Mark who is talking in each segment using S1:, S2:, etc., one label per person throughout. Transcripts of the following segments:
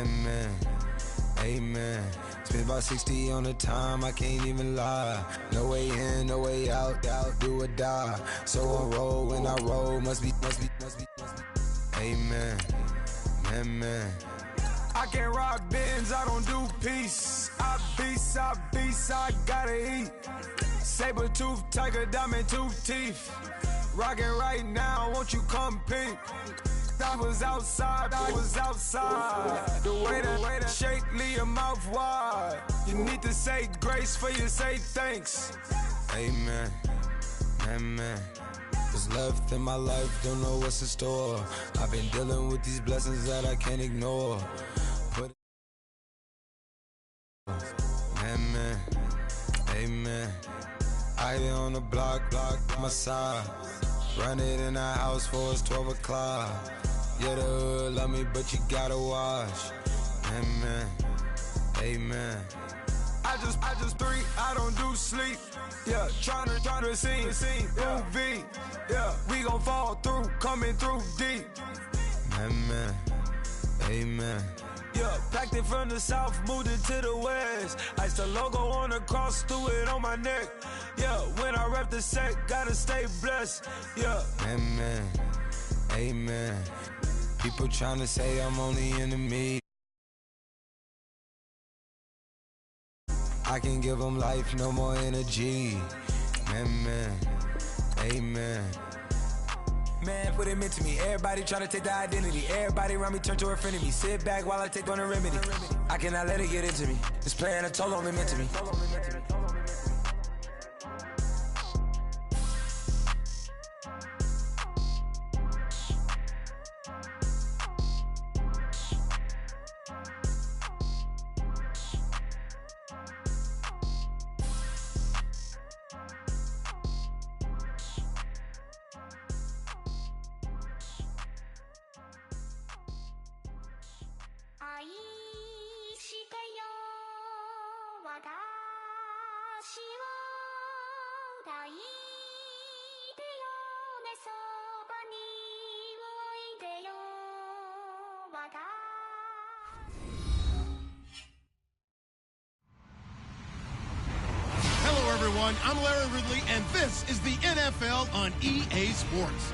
S1: Amen. Amen. Spent about 60 on the time, I can't even lie. No way in, no way out, do or die. So on roll, when I roll, must be. Amen. Amen. I can't rock Benz, I don't do peace. I beast, I gotta eat. Saber tooth, tiger, diamond tooth teeth. Rockin' right now, won't you come peep? I was outside. The way that shake, leave your mouth wide. You need to say grace for you say thanks. Amen, amen. What's left in my life, don't know what's in store. I've been dealing with these blessings that I can't ignore. Amen, amen. I been on the block, my side. Run it in the house for it's 12 o'clock. Yeah, the hood love me, but you gotta watch. Amen, amen. I just three, I don't do sleep. Yeah, tryna see, UV. Yeah, we gon' fall through, coming through deep. Amen, amen. Yeah, packed it from the south, moved it to the west. Iced the logo on the cross, threw it on my neck. Yeah, when I rep the set, gotta stay blessed. Yeah, amen, amen. People tryna say I'm only in the meat. I can give them life, no more energy. Amen, amen. Man, what it meant to me. Everybody tryna take the identity. Everybody around me turn to a friend of me. Sit back while I take on a remedy. I cannot let it get into me. This playing a toll on me mentally.
S2: Hello, everyone. I'm Larry Ridley, and this is the NFL on EA Sports.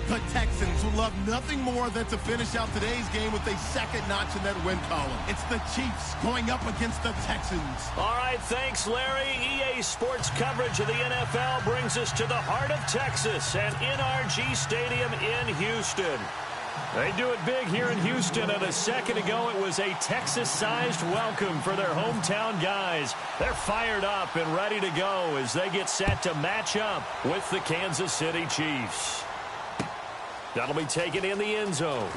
S2: The Texans would love nothing more than to finish out today's game with a second notch in that win column. It's the Chiefs going up against the Texans.
S3: All right, thanks, Larry. EA Sports coverage of the NFL brings us to the heart of Texas and NRG Stadium in Houston. They do it big here in Houston, and a second ago it was a Texas-sized welcome for their hometown guys. They're fired up and ready to go as they get set to match up with the Kansas City Chiefs. That'll be taken in the end zone.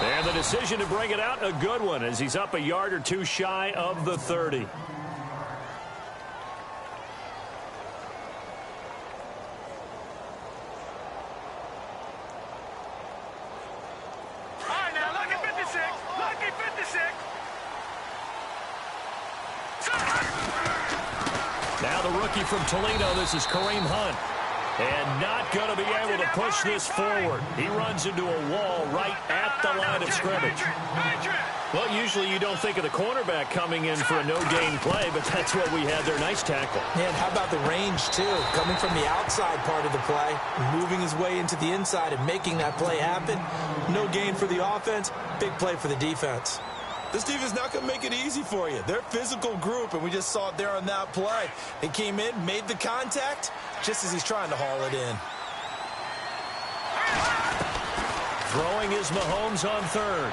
S3: And the decision to bring it out, a good one, as he's up a yard or two shy of the 30. Now the rookie from Toledo, this is Kareem Hunt. And not going to be able to push this forward. He runs into a wall right at the line of scrimmage. Well, usually you don't think of the cornerback coming in for a no-gain play, but that's what we had there. Nice tackle.
S4: And how about the range, too? Coming from the outside part of the play, moving his way into the inside and making that play happen. No gain for the offense, big play for the defense.
S5: This defense is not going to make it easy for you. They're a physical group, and we just saw it there on that play. They came in, made the contact, just as he's trying to haul it in.
S3: Throwing is Mahomes on third.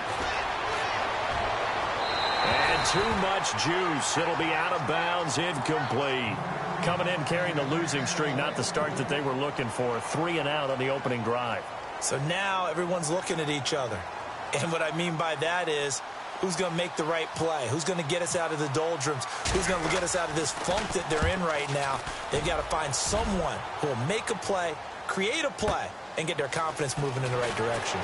S3: And too much juice. It'll be out of bounds, incomplete. Coming in carrying the losing streak, not the start that they were looking for. 3 and out on the opening drive.
S4: So now everyone's looking at each other. And what I mean by that is, who's going to make the right play? Who's going to get us out of the doldrums? Who's going to get us out of this funk that they're in right now? They've got to find someone who will make a play, create a play, and get their confidence moving in the right direction.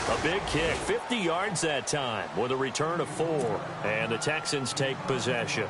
S3: A big kick, 50 yards that time with a return of 4. And the Texans take possession.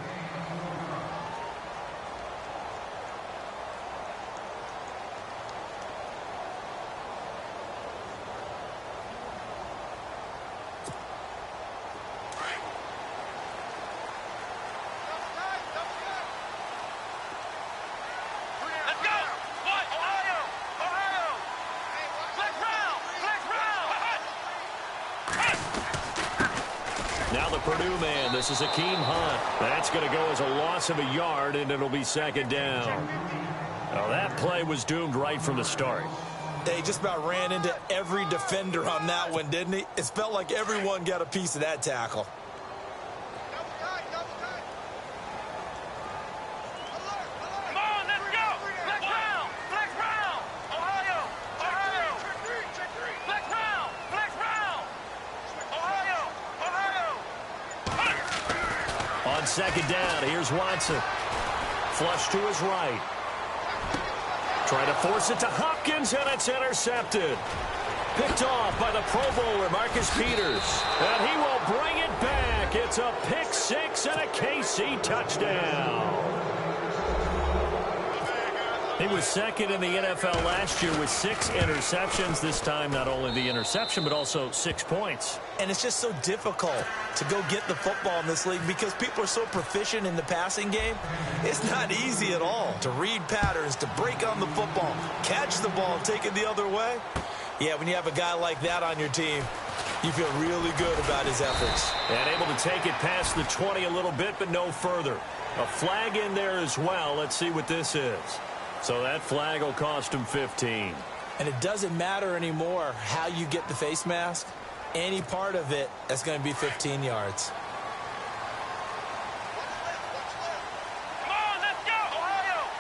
S3: Purdue man. This is Akeem Hunt. That's going to go as a loss of a yard, and it'll be second down. Well, that play was doomed right from the start.
S4: They just about ran into every defender on that one, didn't he? It felt like everyone got a piece of that tackle.
S3: On second down, here's Watson. Flush to his right. Trying to force it to Hopkins, and it's intercepted. Picked off by the Pro Bowler, Marcus Peters. And he will bring it back. It's a pick six and a KC touchdown. He was second in the NFL last year with 6 interceptions. This time, not only the interception, but also 6 points.
S4: And it's just so difficult to go get the football in this league because people are so proficient in the passing game. It's not easy at all to read patterns, to break on the football, catch the ball, and take it the other way. Yeah, when you have a guy like that on your team, you feel really good about his efforts.
S3: And able to take it past the 20 a little bit, but no further. A flag in there as well. Let's see what this is. So that flag will cost him 15.
S4: And it doesn't matter anymore how you get the face mask. Any part of it, that's going to be 15 yards.
S6: Come on, let's go! Ohio!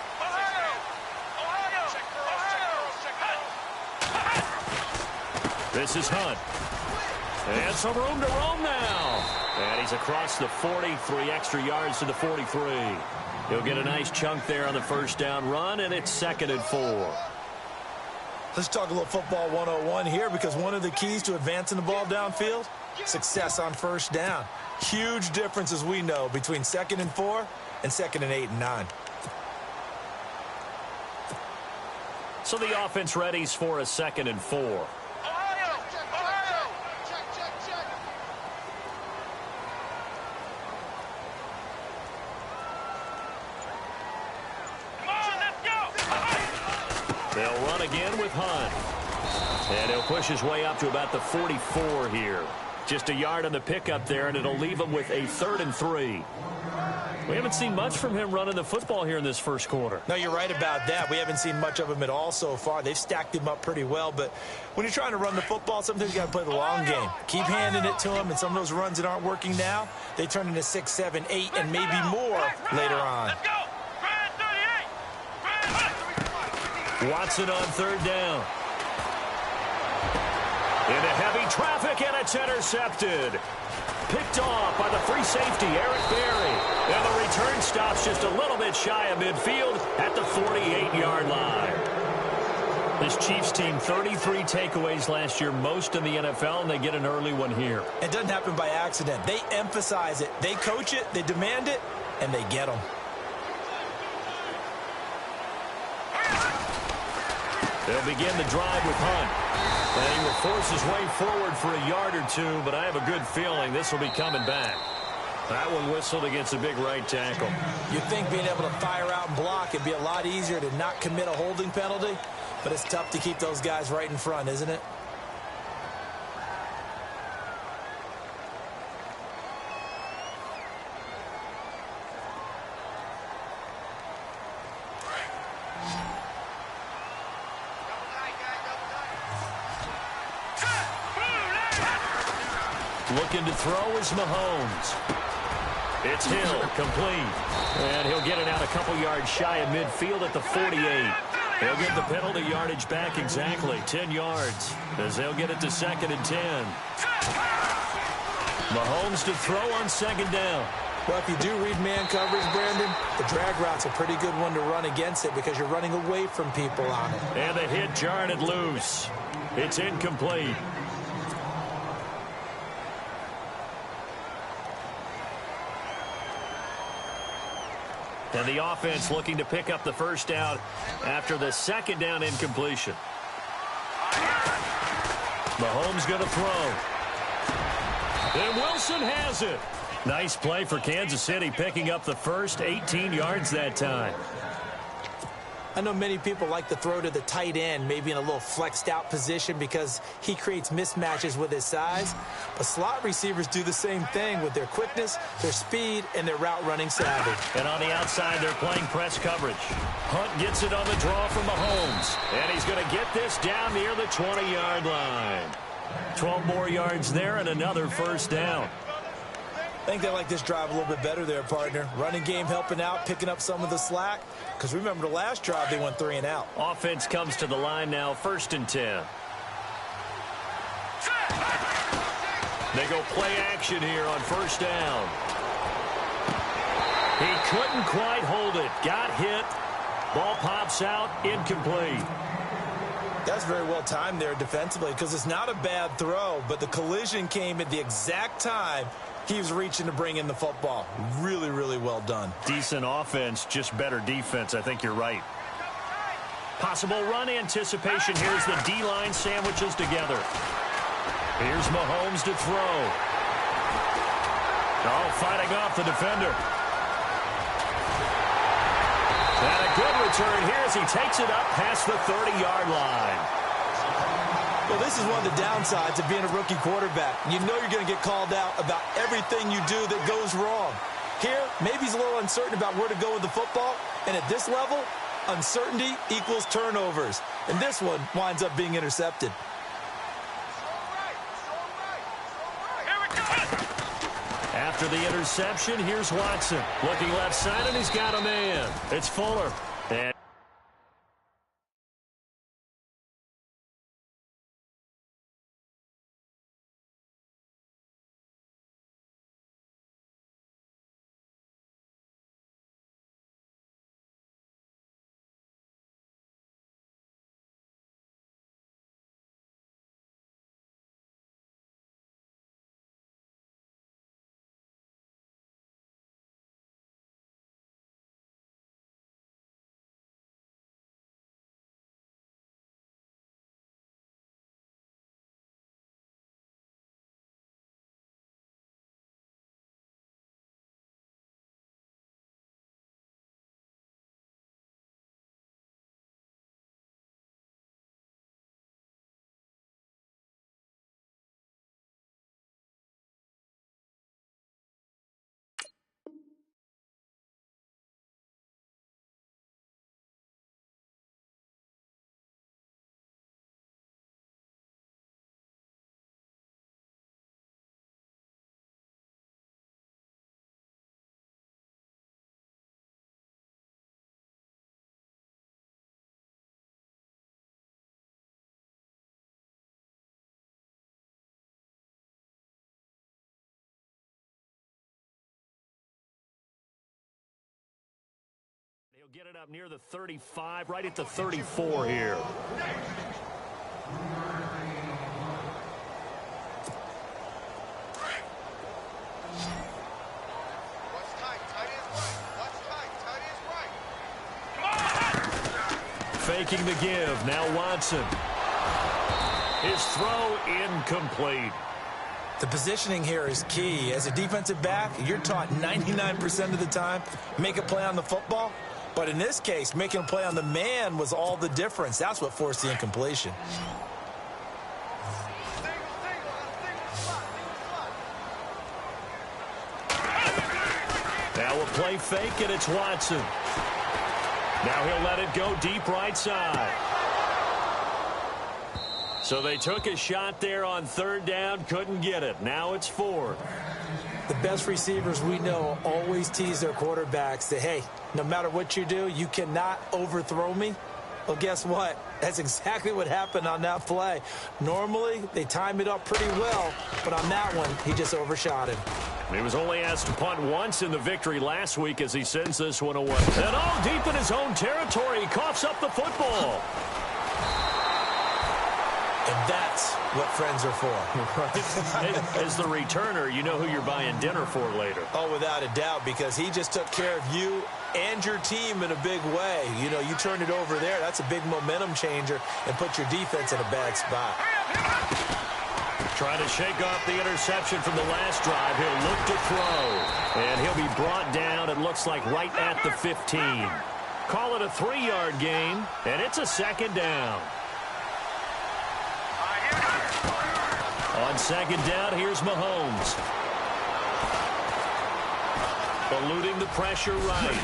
S3: This is Hunt. And some room to roam now. And he's across the 40, 3 extra yards to the 43. He'll get a nice chunk there on the first down run, and it's 2nd and 4.
S4: Let's talk a little football 101 here, because one of the keys to advancing the ball downfield, success on first down. Huge difference, as we know, between 2nd and 4 and 2nd and 8 and 9.
S3: So the offense readies for a 2nd and 4. They'll run again with Hunt. And he'll push his way up to about the 44 here. Just a yard on the pickup there, and it'll leave him with a 3rd and 3. We haven't seen much from him running the football here in this first quarter.
S4: No, you're right about that. We haven't seen much of him at all so far. They've stacked him up pretty well, but when you're trying to run the football, sometimes you got to play the long game. Keep handing it to him, and some of those runs that aren't working now, they turn into 6, 7, 8, and maybe more later on.
S3: Watson on 3rd down. Into heavy traffic, and it's intercepted. Picked off by the free safety, Eric Berry. And the return stops just a little bit shy of midfield at the 48-yard line. This Chiefs team, 33 takeaways last year, most in the NFL, and they get an early one here.
S4: It doesn't happen by accident. They emphasize it. They coach it, they demand it, and they get them.
S3: They'll begin the drive with Hunt. And he will force his way forward for a yard or 2, but I have a good feeling this will be coming back. That one whistled against a big right tackle.
S4: You'd think being able to fire out and block it'd be a lot easier to not commit a holding penalty, but it's tough to keep those guys right in front, isn't it?
S3: Looking to throw is Mahomes. It's Hill, complete. And he'll get it out a couple yards shy of midfield at the 48. He'll get the penalty yardage back exactly, 10 yards, as they'll get it to 2nd and 10. Mahomes to throw on 2nd down.
S4: Well, if you do read man coverage, Brandon, the drag route's a pretty good one to run against it because you're running away from people on it.
S3: And the hit jarred it loose. It's incomplete. And the offense looking to pick up the first down after the 2nd down incompletion. Mahomes going to throw. And Wilson has it. Nice play for Kansas City, picking up the first 18 yards that time.
S4: I know many people like to throw to the tight end, maybe in a little flexed out position because he creates mismatches with his size. But slot receivers do the same thing with their quickness, their speed, and their route running savvy.
S3: And on the outside, they're playing press coverage. Hunt gets it on the draw from Mahomes. And he's going to get this down near the 20-yard line. 12 more yards there and another first down.
S4: I think they like this drive a little bit better there, partner. Running game helping out, picking up some of the slack. Because remember the last drive, they went 3 and out.
S3: Offense comes to the line now, 1st and 10. They go play action here on 1st down. He couldn't quite hold it. Got hit. Ball pops out, incomplete.
S4: That's very well timed there defensively because it's not a bad throw, but the collision came at the exact time he was reaching to bring in the football. Really, really well done.
S3: Decent offense, just better defense. I think you're right. Possible run anticipation. Here's the D-line sandwiches together. Here's Mahomes to throw. Oh, fighting off the defender. And a good return here as he takes it up past the 30-yard line.
S4: Well, this is one of the downsides of being a rookie quarterback. You know you're going to get called out about everything you do that goes wrong. Here, maybe he's a little uncertain about where to go with the football. And at this level, uncertainty equals turnovers. And this one winds up being intercepted.
S3: After the interception, here's Watson. Looking left side, and he's got a man. It's Fuller. And he'll get it up near the 35, right at the 34 here. Faking the give. Now Watson. His throw incomplete.
S4: The positioning here is key. As a defensive back, you're taught 99% of the time, make a play on the football. But in this case, making a play on the man was all the difference. That's what forced the incompletion.
S3: Now a play fake, and it's Watson. Now he'll let it go deep right side. So they took a shot there on 3rd down, couldn't get it. Now it's 4th.
S4: The best receivers we know always tease their quarterbacks that, hey, no matter what you do, you cannot overthrow me. Well, guess what? That's exactly what happened on that play. Normally, they time it up pretty well, but on that one, he just overshot him.
S3: He was only asked to punt once in the victory last week as he sends this one away. And all deep in his own territory, he coughs up the football.
S4: And that's what friends are for.
S3: Right. As the returner, you know who you're buying dinner for later.
S4: Oh, without a doubt, because he just took care of you and your team in a big way. You know, you turned it over there. That's a big momentum changer and put your defense in a bad spot.
S3: Trying to shake off the interception from the last drive. He'll look to throw. And he'll be brought down, it looks like, right at the 15. Call it a 3-yard gain, and it's a second down. On second down, here's Mahomes. Eluding the pressure right.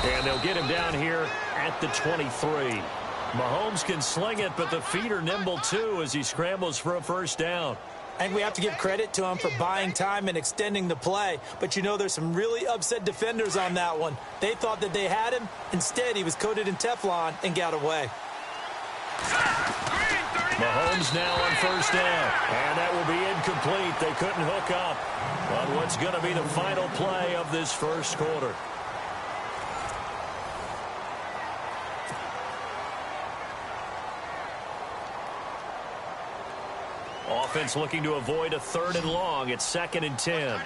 S3: And they'll get him down here at the 23. Mahomes can sling it, but the feet are nimble too as he scrambles for a first down.
S4: I think we have to give credit to him for buying time and extending the play. But you know there's some really upset defenders on that one. They thought that they had him. Instead, he was coated in Teflon and got away.
S3: Mahomes now on first down. And that will be incomplete. They couldn't hook up on what's going to be the final play of this first quarter. Offense looking to avoid a 3rd and long. It's 2nd and 10.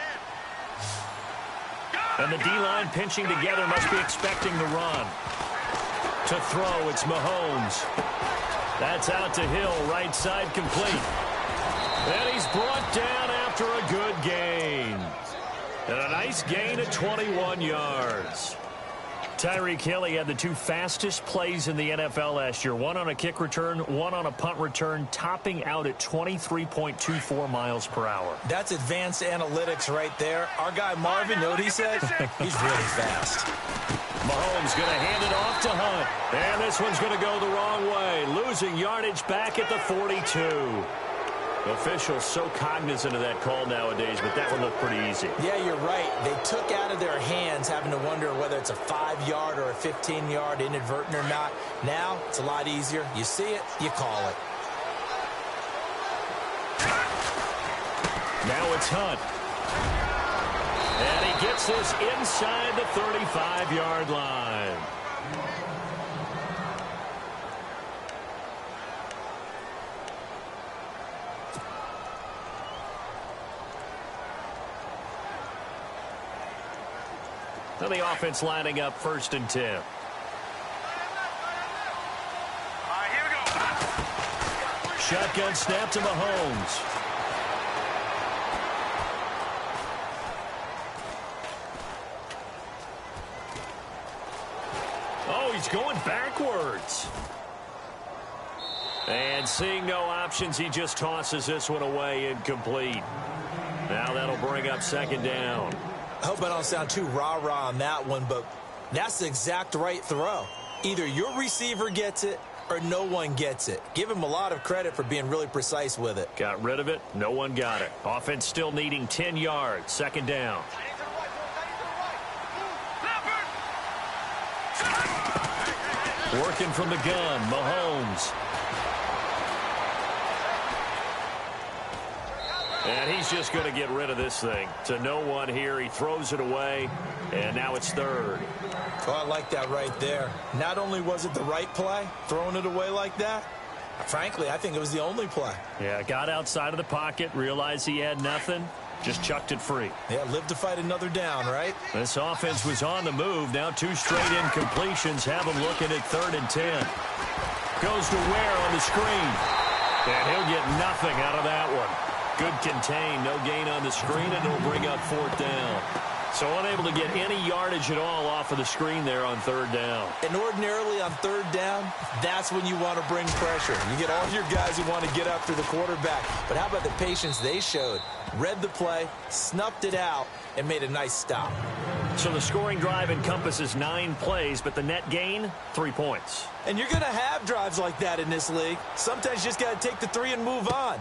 S3: And the D-line pinching together must be expecting the run. To throw, it's Mahomes. That's out to Hill, right side complete. And he's brought down after a good gain. And a nice gain of 21 yards. Tyreek Hill had the 2 fastest plays in the NFL last year. One on a kick return, one on a punt return, topping out at 23.24 miles per hour.
S4: That's advanced analytics right there. Our guy Marvin, you know what he said? He's really fast.
S3: Mahomes going to hand it off to Hunt. And this one's going to go the wrong way. Losing yardage back at the 42. Officials so cognizant of that call nowadays, but that one looked pretty easy.
S4: Yeah, you're right. They took out of their hands having to wonder whether it's a 5-yard or a 15-yard inadvertent or not. Now, it's a lot easier. You see it, you call it.
S3: Now it's Hunt. And he gets this inside the 35-yard line. So the offense lining up 1st and 10.
S6: All right, here we go.
S3: Shotgun snap to Mahomes. Oh, he's going backwards. And seeing no options, he just tosses this one away, incomplete. Now that'll bring up 2nd down.
S4: I hope I don't sound too rah-rah on that one, but that's the exact right throw. Either your receiver gets it or no one gets it. Give him a lot of credit for being really precise with it.
S3: Got rid of it. No one got it. Offense still needing 10 yards. 2nd down. Working from the gun, Mahomes. And he's just going to get rid of this thing. To no one here. He throws it away, and now it's 3rd.
S4: Oh, I like that right there. Not only was it the right play, throwing it away like that, frankly, I think it was the only play.
S3: Yeah, got outside of the pocket, realized he had nothing, just chucked it free.
S4: Yeah, live to fight another down, right?
S3: This offense was on the move. Now 2 straight incompletions have him looking at 3rd and 10. Goes to Ware on the screen. And he'll get nothing out of that one. Good contain, no gain on the screen, and it'll bring up 4th down. So unable to get any yardage at all off of the screen there on 3rd down.
S4: And ordinarily on 3rd down, that's when you want to bring pressure. You get all your guys who want to get after the quarterback. But how about the patience they showed? Read the play, snuffed it out, and made a nice stop.
S3: So the scoring drive encompasses 9 plays, but the net gain, 3 points.
S4: And you're going to have drives like that in this league. Sometimes you just got to take the 3 and move on.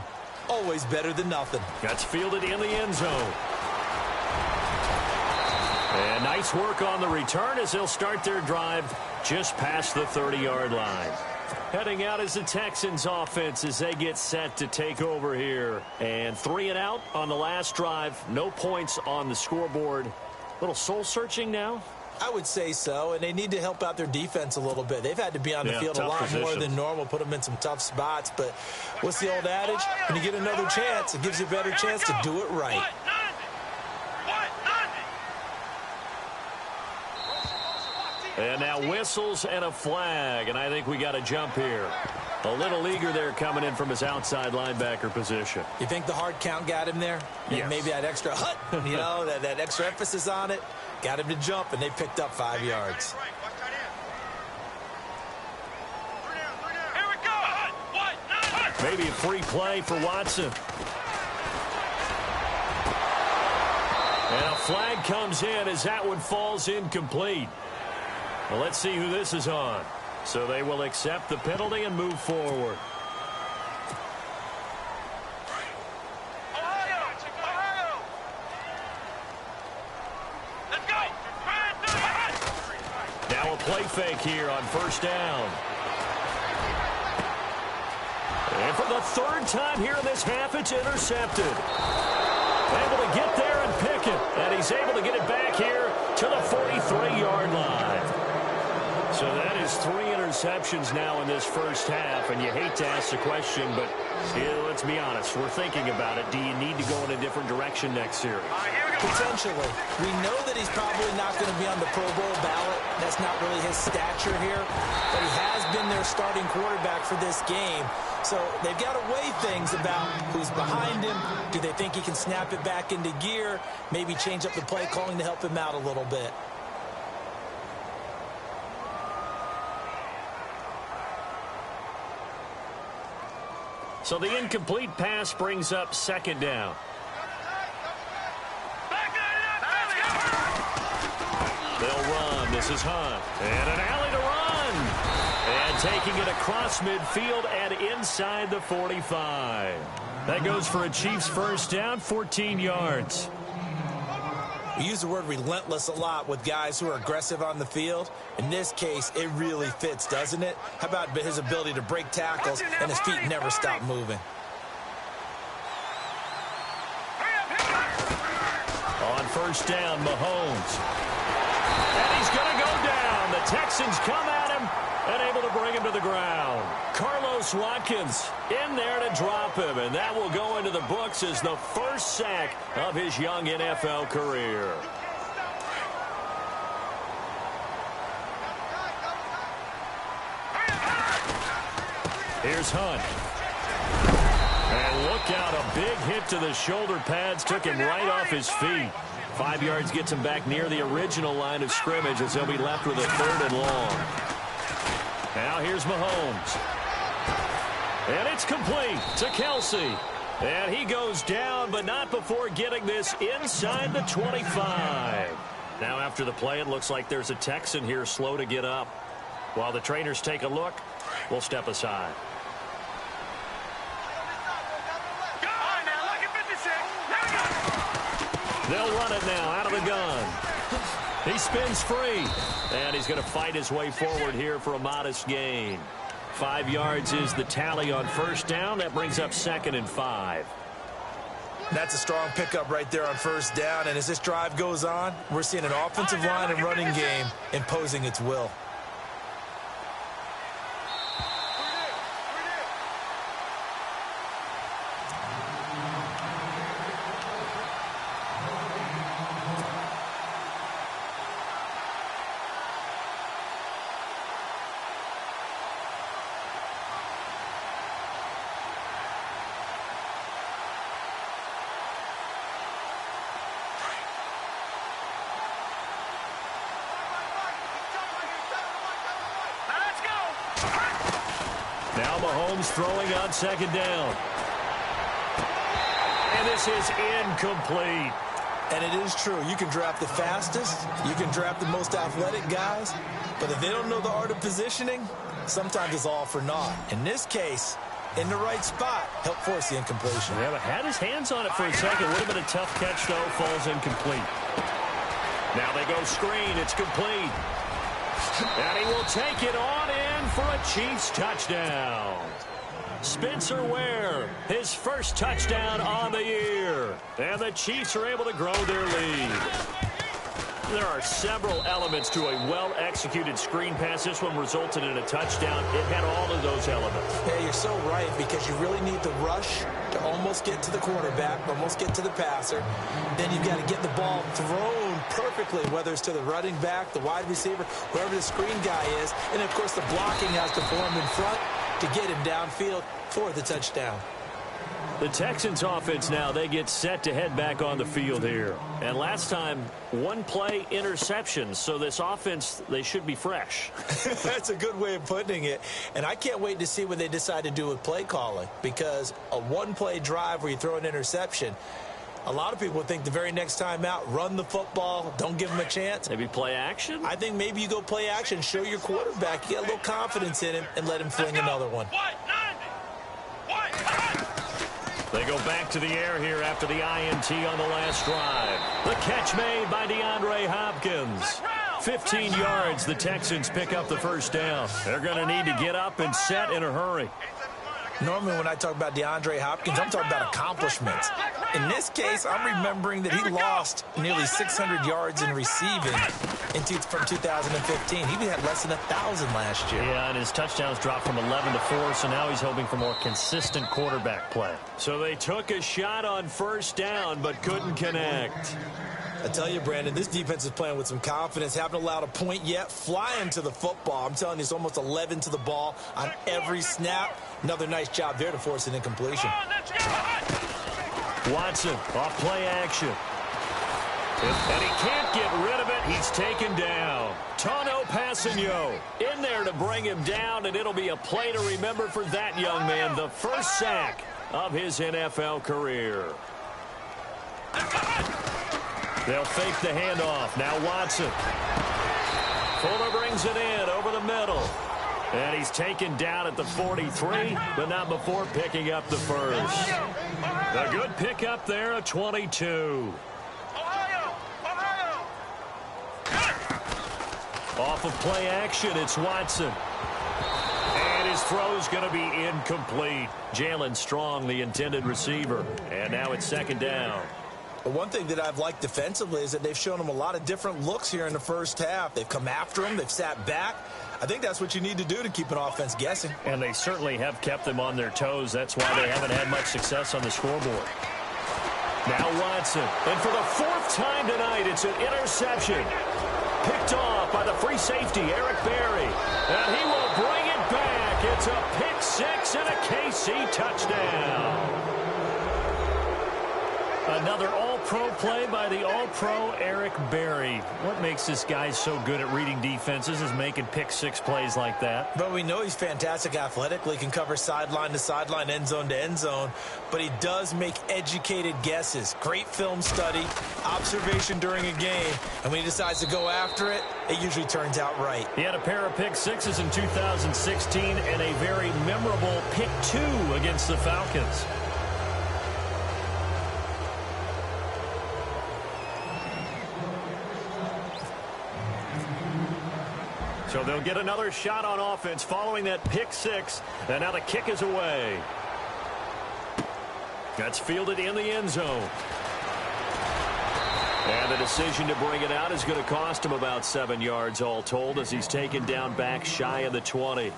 S4: Always better than nothing.
S3: That's fielded in the end zone. And nice work on the return as they'll start their drive just past the 30-yard line. Heading out is the Texans offense as they get set to take over here. And 3 and out on the last drive. No points on the scoreboard. Little soul-searching now?
S4: I would say so, and they need to help out their defense a little bit. They've had to be on the field a lot more than normal, put them in some tough spots. But what's the old adage? When you get another chance, it gives you a better chance to do it right.
S3: And now whistles and a flag, and I think we got a jump here. A little eager there coming in from his outside linebacker position.
S4: You think the hard count got him there?
S3: Yes.
S4: Maybe that extra you know, that extra emphasis on it got him to jump, and they picked up 5 yards.
S3: Maybe a free play for Watson. And a flag comes in as that one falls incomplete. Well, let's see who this is on. So they will accept the penalty and move forward. Now a play fake here on first down. And for the third time here in this half, it's intercepted. Able to get there and pick it. And he's able to get it back here to the 43-yard line. So that is 3 interceptions now in this first half. And you hate to ask the question, but let's be honest. We're thinking about it. Do you need to go in a different direction next series?
S4: Potentially. We know that he's probably not going to be on the Pro Bowl ballot. That's not really his stature here. But he has been their starting quarterback for this game. So they've got to weigh things about who's behind him. Do they think he can snap it back into gear? Maybe change up the play calling to help him out a little bit.
S3: So the incomplete pass brings up second down. They'll run. This is Hunt. And an alley to run. And taking it across midfield and inside the 45. That goes for a Chiefs first down, 14 yards.
S4: We use the word relentless a lot with guys who are aggressive on the field. In this case, it really fits, doesn't it? How about his ability to break tackles and his feet never stop moving?
S3: On first down, Mahomes. And he's going to go down. The Texans come at him and able to bring him to the ground. Carlos Watkins in there to drop him, and that will go into the books as the first sack of his young NFL career. Here's Hunt. And look out, a big hit to the shoulder pads took him right off his feet. 5 yards gets him back near the original line of scrimmage as he'll be left with a 3rd and long. Now here's Mahomes. And it's complete to Kelsey. And he goes down, but not before getting this inside the 25. Now after the play, it looks like there's a Texan here slow to get up. While the trainers take a look, we'll step aside. They'll run it now out of the gun. He spins free. And he's going to fight his way forward here for a modest gain. 5 yards is the tally on first down. That brings up 2nd and 5.
S4: That's a strong pickup right there on first down. And as this drive goes on, we're seeing an offensive line and running game imposing its will.
S3: Now Mahomes throwing on 2nd down. And this is incomplete.
S4: And it is true. You can draft the fastest. You can draft the most athletic guys. But if they don't know the art of positioning, sometimes it's all for naught. In this case, in the right spot, helped force the incompletion.
S3: Yeah, but had his hands on it for a second. Would have been a tough catch, though. Falls incomplete. Now they go screen. It's complete. And he will take it on in for a Chiefs touchdown. Spencer Ware, his first touchdown on the year. And the Chiefs are able to grow their lead. There are several elements to a well-executed screen pass. This one resulted in a touchdown. It had all of those elements.
S4: Yeah, you're so right, because you really need the rush to almost get to the quarterback, almost get to the passer. Then you've got to get the ball thrown perfectly, whether it's to the running back, the wide receiver, whoever the screen guy is. And, of course, the blocking has to form in front to get him downfield for the touchdown.
S3: The Texans offense now, they get set to head back on the field here. And last time, one play interception. So this offense, they should be fresh.
S4: That's a good way of putting it. And I can't wait to see what they decide to do with play calling. Because a one-play drive where you throw an interception, a lot of people think the very next time out, run the football, don't give them a chance.
S3: Maybe play action?
S4: I think maybe you go play action, show your quarterback, you get a little confidence in him, and let him fling another one.
S3: They go back to the air here after the INT on the last drive. The catch made by DeAndre Hopkins. 15 yards, the Texans pick up the first down. They're going to need to get up and set in a hurry.
S4: Normally when I talk about DeAndre Hopkins, I'm talking about accomplishments. In this case, I'm remembering that he lost nearly 600 yards in receiving from 2015. He had less than 1,000 last year.
S3: Yeah, and his touchdowns dropped from 11 to 4, so now he's hoping for more consistent quarterback play. So they took a shot on first down, but couldn't connect.
S4: I tell you, Brandon, this defense is playing with some confidence. Haven't allowed a point yet. Flying to the football. I'm telling you, it's almost 11 to the ball on every snap. Another nice job there to force an incompletion.
S3: Watson off play action. And he can't get rid of it. He's taken down. Tano Passanio in there to bring him down, and it'll be a play to remember for that young man. The first sack of his NFL career. They'll fake the handoff. Now Watson. Fuller brings it in over the middle. And he's taken down at the 43, but not before picking up the first. A good pickup there at 22. Off of play action, it's Watson. And his throw's going to be incomplete. Jalen Strong, the intended receiver. And now it's second down.
S4: But one thing that I've liked defensively is that they've shown him a lot of different looks here in the first half. They've come after him. They've sat back. I think that's what you need to do to keep an offense guessing.
S3: And they certainly have kept them on their toes. That's why they haven't had much success on the scoreboard. Now Watson. And for the fourth time tonight, it's an interception. Picked off by the free safety, Eric Berry. And he will bring it back. It's a pick six and a KC touchdown. Another all-pro play by the all-pro Eric Berry. What makes this guy so good at reading defenses is making pick-six plays like that.
S4: But we know he's fantastic athletically, can cover sideline to sideline, end zone to end zone. But he does make educated guesses. Great film study, observation during a game. And when he decides to go after it, it usually turns out right.
S3: He had a pair of pick-sixes in 2016 and a very memorable pick-two against the Falcons. So they'll get another shot on offense following that pick six. And now the kick is away. That's fielded in the end zone. And the decision to bring it out is going to cost him about 7 yards all told as he's taken down back shy of the 20.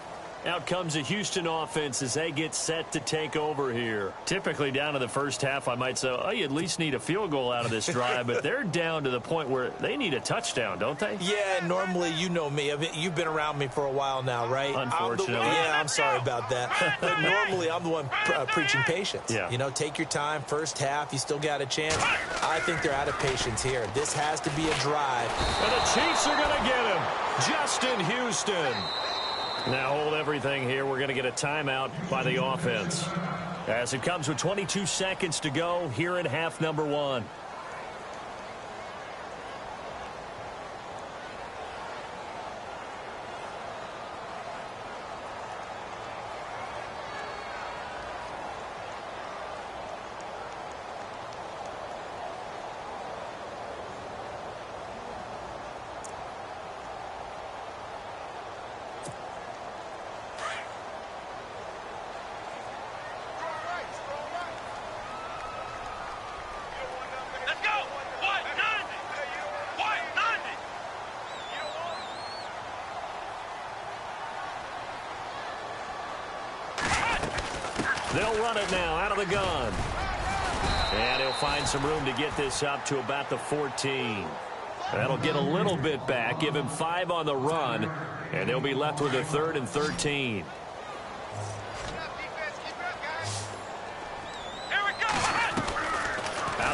S3: Out comes the Houston offense as they get set to take over here. Typically down to the first half, I might say, oh, you at least need a field goal out of this drive. But they're down to the point where they need a touchdown, don't they?
S4: Yeah, normally, you know me. I mean, you've been around me for a while now, right?
S3: Unfortunately.
S4: I'm sorry about that. But normally, I'm the one preaching patience.
S3: Yeah.
S4: You know, take your time. First half, you still got a chance. I think they're out of patience here. This has to be a drive.
S3: And the Chiefs are going to get him. Justin Houston. Now hold everything here. We're going to get a timeout by the offense. As it comes with 22 seconds to go here in half number one. They'll run it now out of the gun. And he'll find some room to get this up to about the 14. That'll get a little bit back, give him 5 on the run, and they'll be left with a 3rd and 13.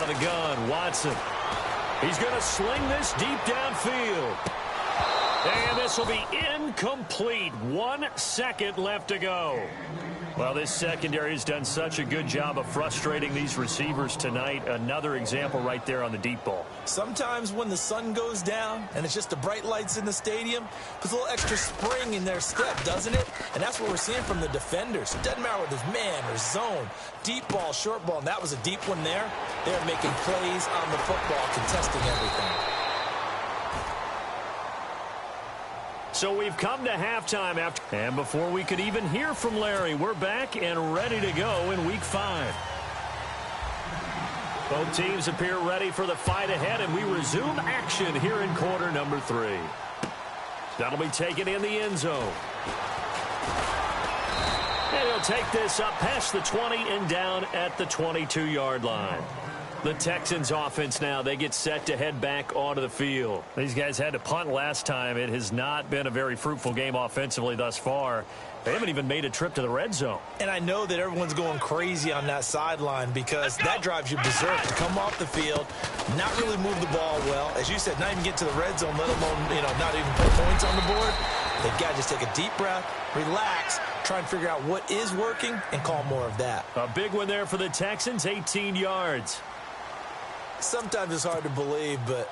S3: the gun. Watson. He's going to sling this deep downfield. And this will be incomplete. 1 second left to go. Well, this secondary has done such a good job of frustrating these receivers tonight. Another example right there on the deep ball.
S4: Sometimes when the sun goes down and it's just the bright lights in the stadium, puts a little extra spring in their step, doesn't it? And that's what we're seeing from the defenders. It doesn't matter whether it's man or zone, deep ball, short ball, and that was a deep one there. They're making plays on the football, contesting everything.
S3: So we've come to halftime and before we could even hear from Larry, we're back and ready to go in Week 5. Both teams appear ready for the fight ahead, and we resume action here in quarter number 3. That'll be taken in the end zone. And he'll take this up past the 20 and down at the 22-yard line. The Texans offense now, they get set to head back onto the field. These guys had to punt last time. It has not been a very fruitful game offensively thus far. They haven't even made a trip to the red zone.
S4: And I know that everyone's going crazy on that sideline because that drives you berserk to come off the field, not really move the ball well. As you said, not even get to the red zone, let alone, not even put points on the board. They've got to just take a deep breath, relax, try and figure out what is working, and call more of that.
S3: A big one there for the Texans, 18 yards.
S4: Sometimes it's hard to believe, but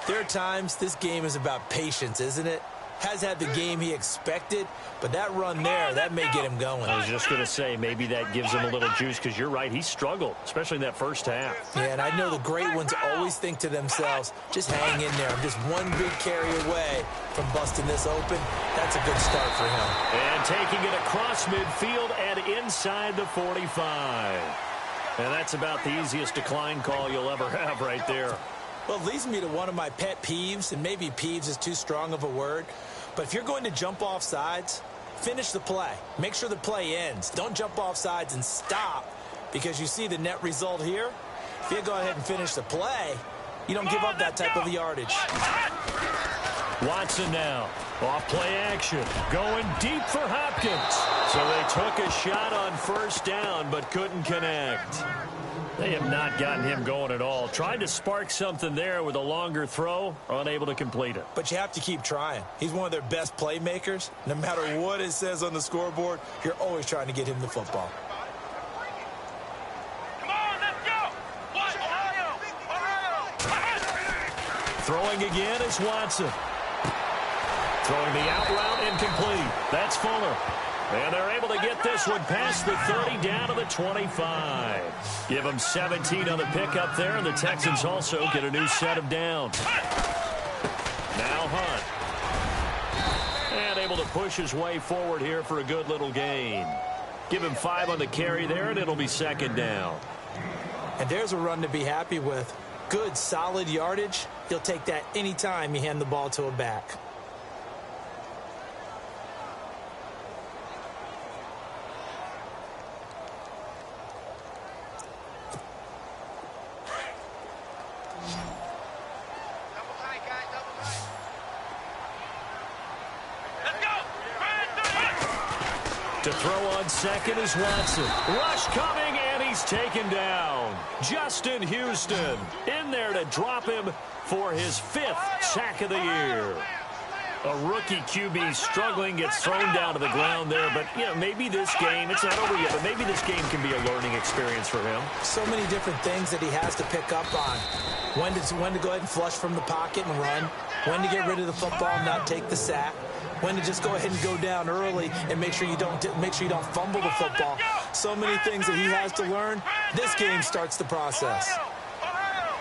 S4: there are times this game is about patience, isn't it? Has had the game he expected, but that run there, that may get him going.
S3: I was just going to say, maybe that gives him a little juice, because you're right, he struggled, especially in that first half.
S4: Yeah, and I know the great ones always think to themselves, just hang in there. I'm just one big carry away from busting this open. That's a good start for him.
S3: And taking it across midfield and inside the 45. And that's about the easiest decline call you'll ever have right there.
S4: Well, it leads me to one of my pet peeves, and maybe peeves is too strong of a word, but if you're going to jump off sides, finish the play. Make sure the play ends. Don't jump off sides and stop, because you see the net result here. If you go ahead and finish the play, you don't give up that type of yardage.
S3: Watson now, off play action, going deep for Hopkins. So they took a shot on first down, but couldn't connect. They have not gotten him going at all. Tried to spark something there with a longer throw, unable to complete it.
S4: But you have to keep trying. He's one of their best playmakers. No matter what it says on the scoreboard, you're always trying to get him the football.
S6: Come on, let's go! Ohio!
S3: Throwing again is Watson. Throwing the out route incomplete. That's Fuller. And they're able to get this one past the 30 down to the 25. Give them 17 on the pickup there, and the Texans also get a new set of downs. Now Hunt. And able to push his way forward here for a good little gain. Give him 5 on the carry there, and it'll be second down.
S4: And there's a run to be happy with. Good, solid yardage. He'll take that anytime you hand the ball to a back.
S3: To throw on second is Watson. Rush coming, and he's taken down. Justin Houston in there to drop him for his 5th sack of the year. A rookie QB struggling, gets thrown down to the ground there. But, maybe this game, it's not over yet, but maybe this game can be a learning experience for him.
S4: So many different things that he has to pick up on. When to go ahead and flush from the pocket and run. When to get rid of the football and not take the sack. When to just go ahead and go down early and make sure you don't fumble the football. So many things that he has to learn. This game starts the process.
S6: Ohio!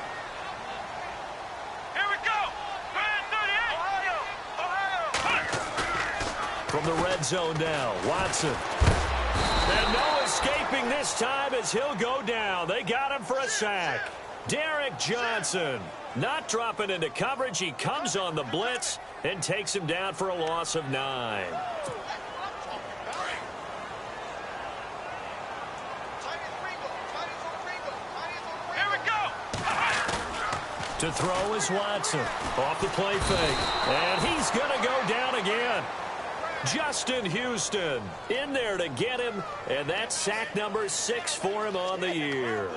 S6: Here we go! Ohio!
S3: From the red zone now, Watson. And no escaping this time as he'll go down. They got him for a sack. Derek Johnson not dropping into coverage. He comes on the blitz and takes him down for a loss of 9.
S6: Here we go!
S3: To throw is Watson. Off the play fake. And he's going to go down again. Justin Houston in there to get him. And that's sack number 6 for him on the year.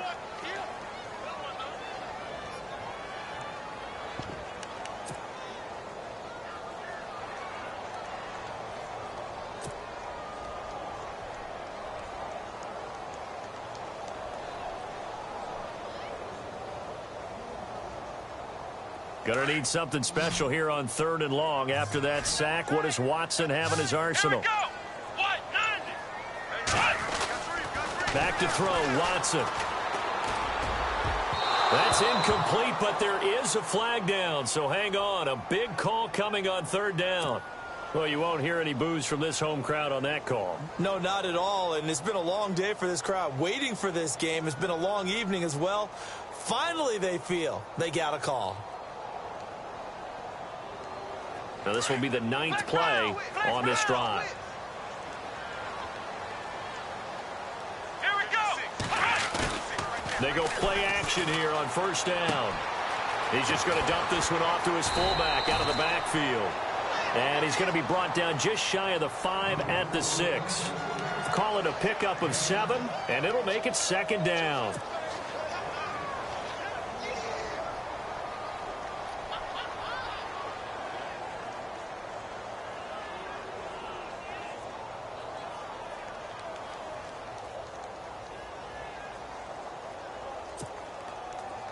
S3: Gonna need something special here on 3rd and long. After that sack, what does Watson have in his arsenal? Back to throw, Watson. That's incomplete, but there is a flag down, so hang on. A big call coming on 3rd down. Well, you won't hear any boos from this home crowd on that call.
S4: No, not at all, and it's been a long day for this crowd waiting for this game. It's been a long evening as well. Finally, they feel they got a call.
S3: Now, this will be the 9th play on this drive.
S6: Here we go.
S3: They go play action here on 1st down. He's just going to dump this one off to his fullback out of the backfield. And he's going to be brought down just shy of the 5 at the 6. Call it a pickup of 7, and it'll make it 2nd down.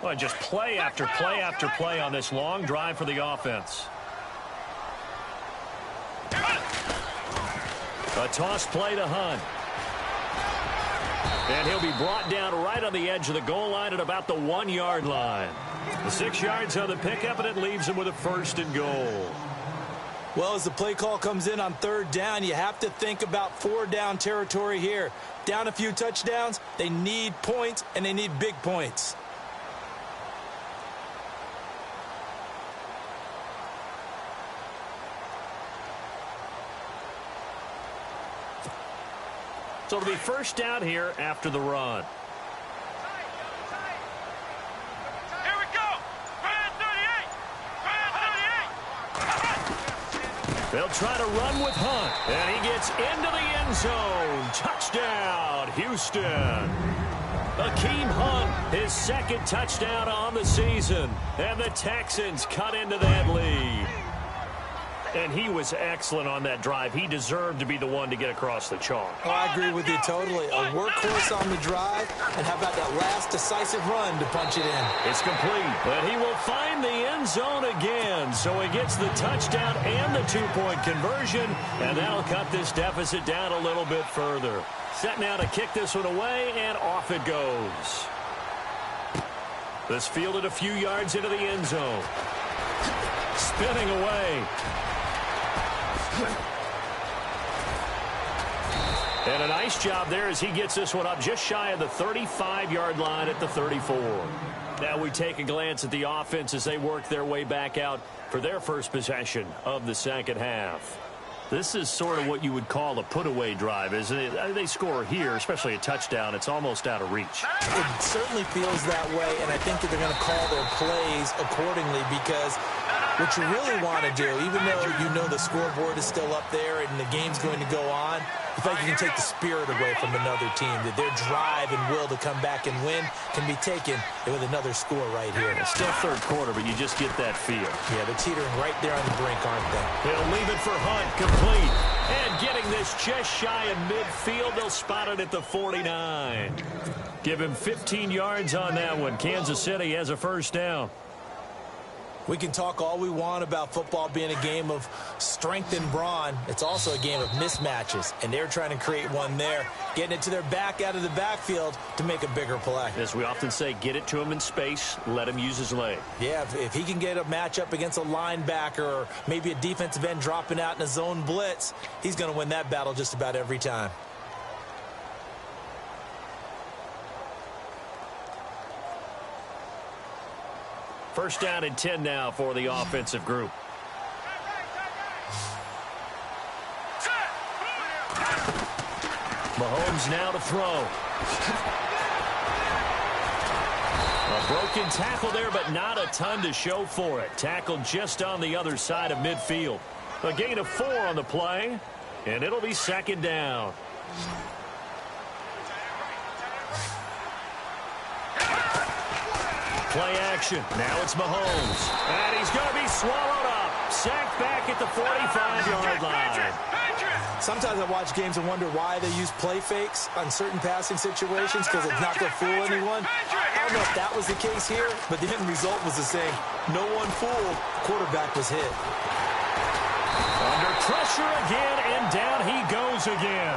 S3: Well, just play after play after play on this long drive for the offense. A toss play to Hunt. And he'll be brought down right on the edge of the goal line at about the 1-yard line. The 6 yards on the pickup, and it leaves him with a 1st and goal.
S4: Well, as the play call comes in on 3rd down, you have to think about 4-down territory here. Down a few touchdowns, they need points, and they need big points.
S3: So it'll be 1st down here after the run.
S6: Here we go. Brand 38.
S3: They'll try to run with Hunt. And he gets into the end zone. Touchdown, Houston. Akeem Hunt, his 2nd touchdown on the season. And the Texans cut into that lead. And he was excellent on that drive. He deserved to be the one to get across the chalk.
S4: Oh, I agree with you totally. A workhorse on the drive, and how about that last decisive run to punch it in?
S3: It's complete, but he will find the end zone again. So he gets the touchdown and the 2-point conversion, and that'll cut this deficit down a little bit further. Set now to kick this one away, and off it goes. This fielded a few yards into the end zone. Spinning away. And a nice job there as he gets this one up just shy of the 35-yard line at the 34. Now we take a glance at the offense as they work their way back out for their first possession of the 2nd half. This is sort of what you would call a put-away drive, isn't it? They score here, especially a touchdown. It's almost out of reach.
S4: It certainly feels that way, and I think that they're going to call their plays accordingly because what you really want to do, even though you know the scoreboard is still up there and the game's going to go on, I feel like you can take the spirit away from another team, that their drive and will to come back and win can be taken with another score right here.
S3: It's still 3rd quarter, but you just get that feel.
S4: Yeah, they're teetering right there on the brink, aren't they?
S3: They'll leave it for Hunt, complete. And getting this just shy of midfield, they'll spot it at the 49. Give him 15 yards on that one. Kansas City has a 1st down.
S4: We can talk all we want about football being a game of strength and brawn. It's also a game of mismatches, and they're trying to create one there, getting it to their back out of the backfield to make a bigger play.
S3: As we often say, get it to him in space, let him use his leg.
S4: Yeah, if he can get a matchup against a linebacker or maybe a defensive end dropping out in a zone blitz, he's going to win that battle just about every time.
S3: First down and 10 now for the offensive group. Mahomes now to throw. A broken tackle there, but not a ton to show for it. Tackled just on the other side of midfield. A gain of 4 on the play, and it'll be 2nd down. Play action. Now it's Mahomes. And he's going to be swallowed up. Sacked back at the 45-yard line.
S4: Sometimes I watch games and wonder why they use play fakes on certain passing situations because it's not going to fool anyone. I don't know if that was the case here, but the end result was the same. No one fooled. Quarterback was hit.
S3: Under pressure again, and down he goes again.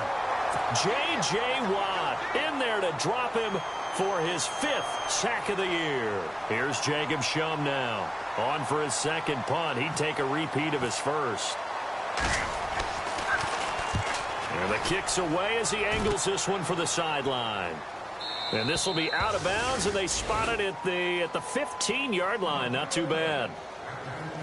S3: J.J. Watt in there to drop him for his 5th sack of the year. Here's Jacob Shum now. On for his second punt. He'd take a repeat of his first. And the kick's away as he angles this one for the sideline. And this will be out of bounds, and they spot it at the 15-yard line. Not too bad.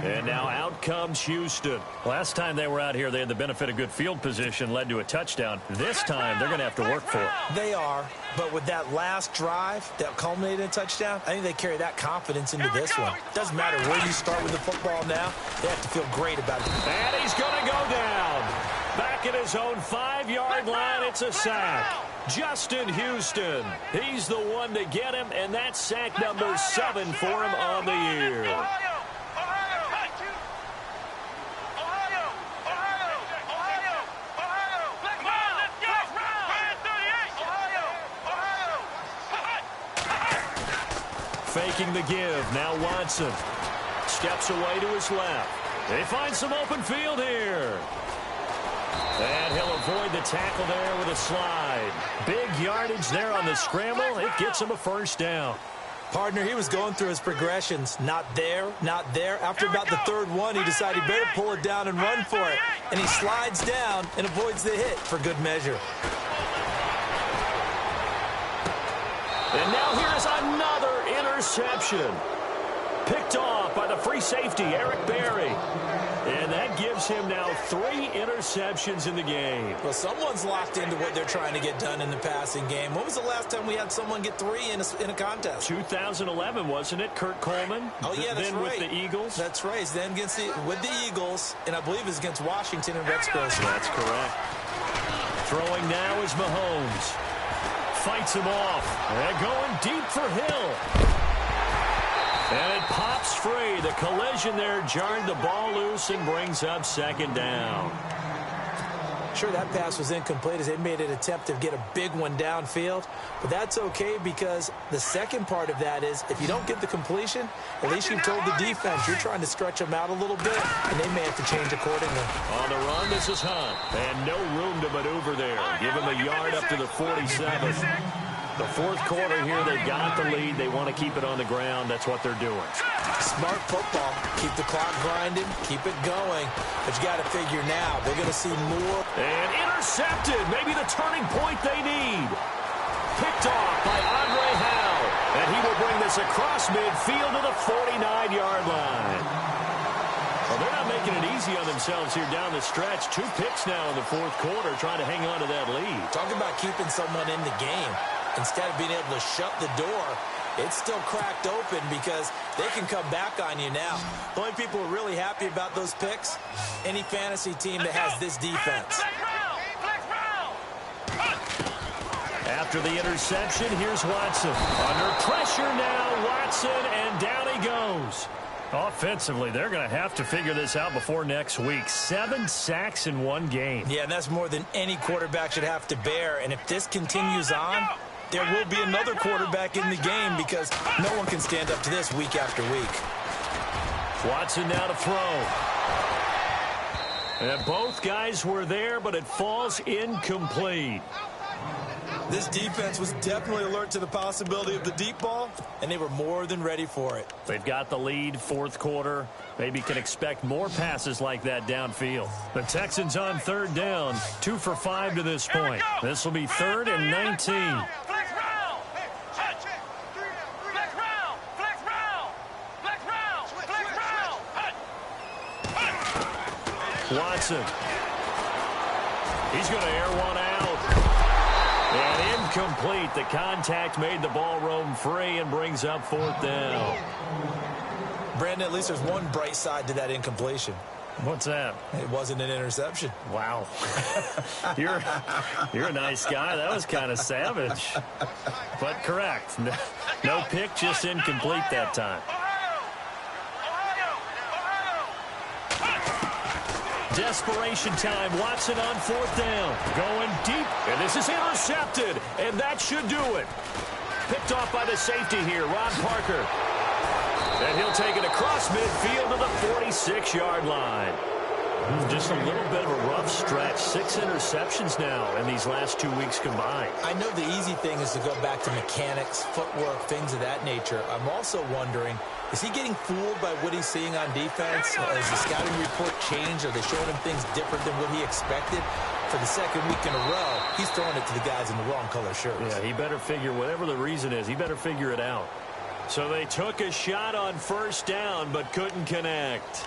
S3: And now out comes Houston. Last time they were out here, they had the benefit of good field position, led to a touchdown. This time, they're going to have to work for it.
S4: They are, but with that last drive that culminated in a touchdown, I think they carry that confidence into this one. Doesn't matter where you start with the football now, they have to feel great about it.
S3: And he's going to go down. Back at his own 5-yard line, it's a sack. Justin Houston, he's the one to get him, and that's sack number 7 for him on the year. Faking the give. Now Watson steps away to his left. They find some open field here. And he'll avoid the tackle there with a slide. Big yardage there on the scramble. It gets him a first down.
S4: Partner, he was going through his progressions. Not there, not there. After about the third one, he decided he better pull it down and run for it. And he slides down and avoids the hit for good measure.
S3: And now here's another interception. Picked off by the free safety, Eric Berry. And that gives him now 3 interceptions in the game.
S4: Well, someone's locked into what they're trying to get done in the passing game. When was the last time we had someone get 3 in a contest?
S3: 2011, wasn't it? Kurt Coleman.
S4: Oh, yeah, that's
S3: then
S4: right.
S3: With the Eagles.
S4: That's right. Then with the Eagles, and I believe it's against Washington and Rex Grossman.
S3: That's correct. Throwing now is Mahomes. Fights him off. And going deep for Hill. And it pops free. The collision there jarred the ball loose and brings up second down.
S4: Sure, that pass was incomplete as they made an attempt to get a big one downfield. But that's okay because the second part of that is if you don't get the completion, at least you've told the defense you're trying to stretch them out a little bit, and they may have to change accordingly.
S3: On the run, this is Hunt. And no room to maneuver there. Give him a yard up to the 47. The fourth quarter here, they've got the lead. They want to keep it on the ground. That's what they're doing.
S4: Smart football. Keep the clock grinding. Keep it going. But you got to figure now, they're going to see more.
S3: And intercepted. Maybe the turning point they need. Picked off by Andre Howe. And he will bring this across midfield to the 49-yard line. Well, they're not making it easy on themselves here down the stretch. 2 picks now in the fourth quarter trying to hang on to that lead.
S4: Talk about keeping someone in the game. Instead of being able to shut the door, it's still cracked open because they can come back on you now. The only people who are really happy about those picks, any fantasy team that has this defense.
S3: After the interception, here's Watson. Under pressure now, Watson, and down he goes. Offensively, they're going to have to figure this out before next week. 7 sacks in 1 game.
S4: Yeah, and that's more than any quarterback should have to bear. And if this continues on, there will be another quarterback in the game because no one can stand up to this week after week.
S3: Watson now to throw. And both guys were there, but it falls incomplete.
S4: This defense was definitely alert to the possibility of the deep ball, and they were more than ready for it.
S3: They've got the lead, fourth quarter. Maybe can expect more passes like that downfield. The Texans on 3rd down, 2 for 5 to this point. This will be 3rd and 19. Watson. He's going to air one out. And incomplete. The contact made the ball roam free and brings up 4th down.
S4: Brandon, at least there's one bright side to that incompletion.
S3: What's that?
S4: It wasn't an interception.
S3: Wow. You're a nice guy. That was kind of savage. But correct. No pick, just incomplete that time. Desperation time. Watson on 4th down. Going deep. And this is intercepted. And that should do it. Picked off by the safety here, Ron Parker. And he'll take it across midfield to the 46-yard line. Just a little bit of a rough stretch. 6 interceptions now in these last 2 weeks combined.
S4: I know the easy thing is to go back to mechanics, footwork, things of that nature. I'm also wondering, is he getting fooled by what he's seeing on defense? Has the scouting report changed? Are they showing him things different than what he expected? For the second week in a row, he's throwing it to the guys in the wrong color shirts.
S3: Yeah, he better figure, whatever the reason is, he better figure it out. So they took a shot on 1st down, but couldn't connect.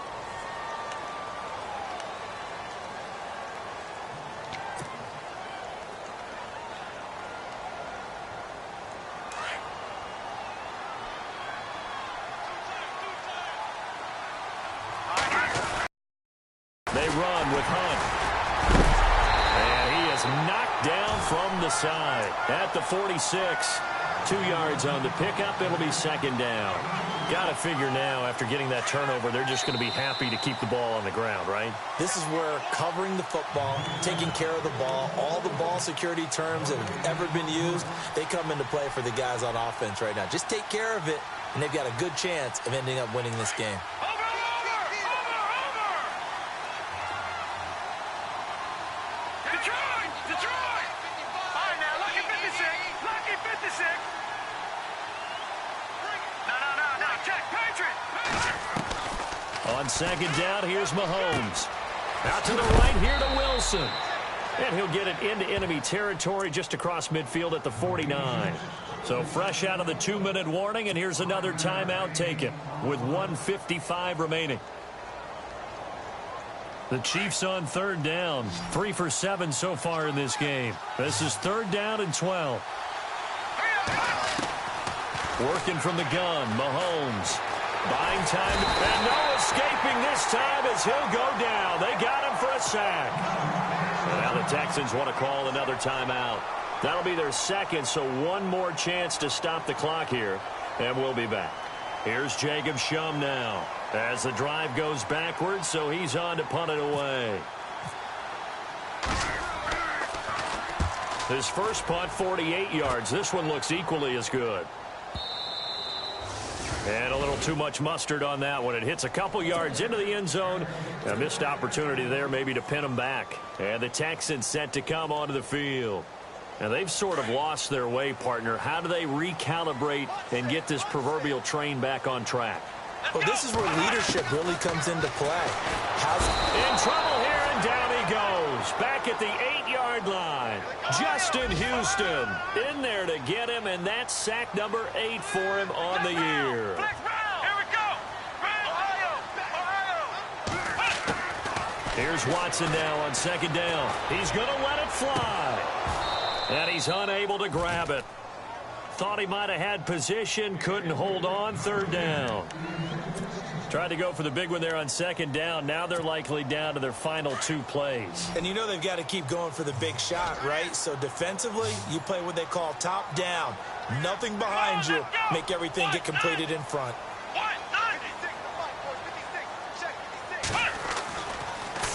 S3: They run with Hunt. And he is knocked down from the side at the 46. 2 yards on the pickup. It'll be 2nd down. Got to figure now, after getting that turnover, they're just going to be happy to keep the ball on the ground, right?
S4: This is where covering the football, taking care of the ball, all the ball security terms that have ever been used, they come into play for the guys on offense right now. Just take care of it, and they've got a good chance of ending up winning this game.
S3: On 2nd down, here's Mahomes. Out to the right here to Wilson. And he'll get it into enemy territory just across midfield at the 49. So fresh out of the 2-minute warning, and here's another timeout taken with 1:55 remaining. The Chiefs on 3rd down. 3 for 7 so far in this game. This is 3rd down and 12. Working from the gun, Mahomes. Buying time, and no escaping this time as he'll go down. They got him for a sack. And now the Texans want to call another timeout. That'll be their 2nd, so one more chance to stop the clock here, and we'll be back. Here's Jacob Shum now as the drive goes backwards, so he's on to punt it away. His first punt, 48 yards. This one looks equally as good. And a little too much mustard on that one. It hits a couple yards into the end zone. A missed opportunity there maybe to pin him back. And the Texans set to come onto the field. And they've sort of lost their way, partner. How do they recalibrate and get this proverbial train back on track?
S4: Well, this is where leadership really comes into play.
S3: In trouble here, and down he goes. Back at the 8-yard line. Justin Houston in there to get him, and that's sack number 8 for him on the year.
S6: Here we go.
S3: Here's Watson now on 2nd down. He's going to let it fly. And he's unable to grab it. Thought he might have had position, couldn't hold on. 3rd down. Tried to go for the big one there on 2nd down. Now they're likely down to their final 2 plays.
S4: And you know they've got to keep going for the big shot, right? So defensively, you play what they call top down. Nothing behind you. Make everything get completed in front.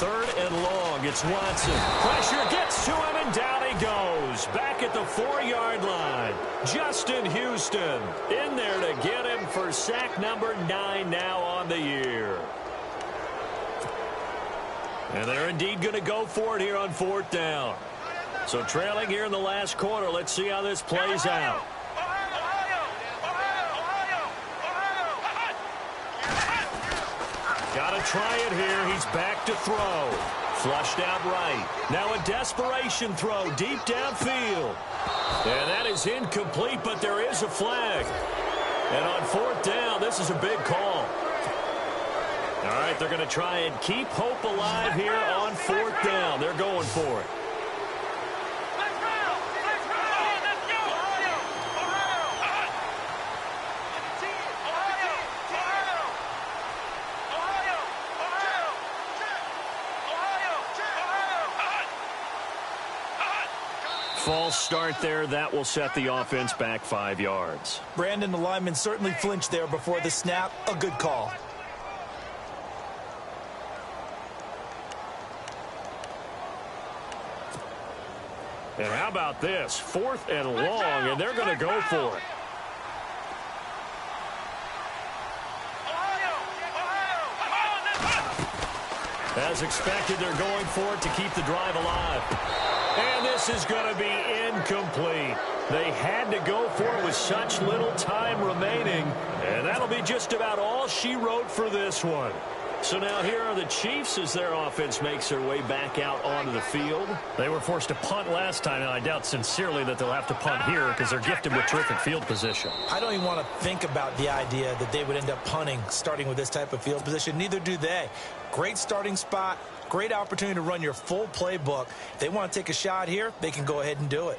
S3: 3rd and long. It's Watson. Pressure gets to him, and down he goes. Back at the 4-yard line. Justin Houston in there to get him for sack number 9 now on the year. And they're indeed going to go for it here on 4th down. So trailing here in the last quarter. Let's see how this plays out. Got to try it here. He's back to throw. Flushed out right. Now a desperation throw deep downfield. And that is incomplete, but there is a flag. And on 4th down, this is a big call. All right, they're going to try and keep hope alive here on 4th down. They're going for it. False start there. That will set the offense back 5 yards.
S4: Brandon, the lineman certainly flinched there before the snap. A good call.
S3: And how about this? 4th and long, and they're going to go for it. As expected, they're going for it to keep the drive alive. And this is going to be incomplete. They had to go for it with such little time remaining. And that'll be just about all she wrote for this one. So now here are the Chiefs as their offense makes their way back out onto the field.
S7: They were forced to punt last time, and I doubt sincerely that they'll have to punt here because they're gifted with terrific field position.
S4: I don't even want to think about the idea that they would end up punting starting with this type of field position. Neither do they. Great starting spot, great opportunity to run your full playbook. If they want to take a shot here, they can go ahead and do it.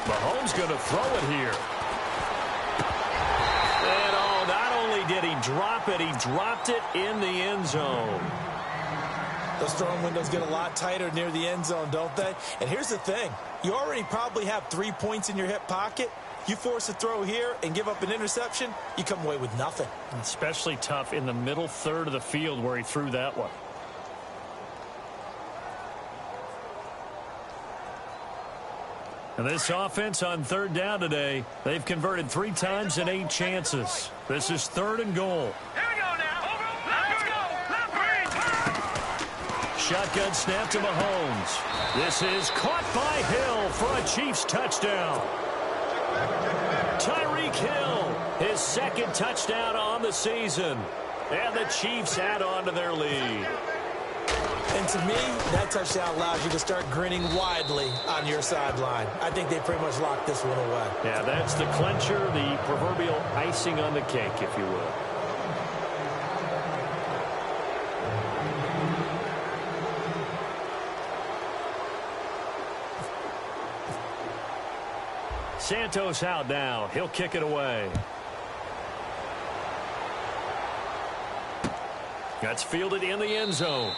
S3: Mahomes going to throw it here. And oh, not only did he drop it, he dropped it in the end zone.
S4: Those throwing windows get a lot tighter near the end zone, don't they? And here's the thing. You already probably have 3 points in your hip pocket. You force a throw here and give up an interception, you come away with nothing.
S7: Especially tough in the middle third of the field where he threw that one. And this offense on 3rd down today, they've converted 3 times in 8 chances. This is 3rd and goal.
S6: Here we go now. Let's go.
S3: Shotgun snap to Mahomes. This is caught by Hill for a Chiefs touchdown. Tyreek Hill, his 2nd touchdown on the season. And the Chiefs add on to their lead.
S4: And to me, that touchdown allows you to start grinning widely on your sideline. I think they pretty much locked this one away.
S3: Yeah, that's the clincher, the proverbial icing on the cake, if you will. Santos out now. He'll kick it away. That's fielded in the end zone.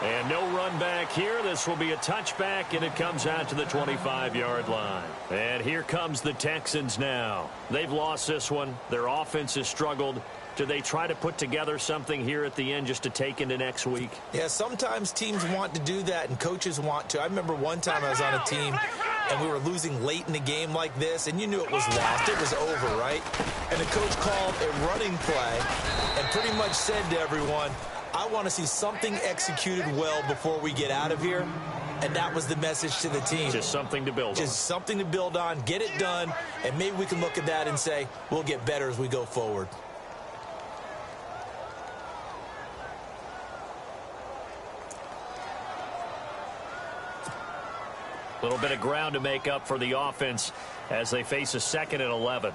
S3: And no run back here. This will be a touchback, and it comes out to the 25-yard line. And here comes the Texans now. They've lost this one. Their offense has struggled. Do they try to put together something here at the end just to take into next week?
S4: Yeah, sometimes teams want to do that, and coaches want to. I remember one time I was on a team, and we were losing late in the game like this, and you knew it was lost. It was over, right? And the coach called a running play and pretty much said to everyone, I want to see something executed well before we get out of here. And that was the message to the team.
S3: Just something to build on.
S4: Just something to build on, get it done, and maybe we can look at that and say, we'll get better as we go forward.
S3: A little bit of ground to make up for the offense as they face a 2nd and 11.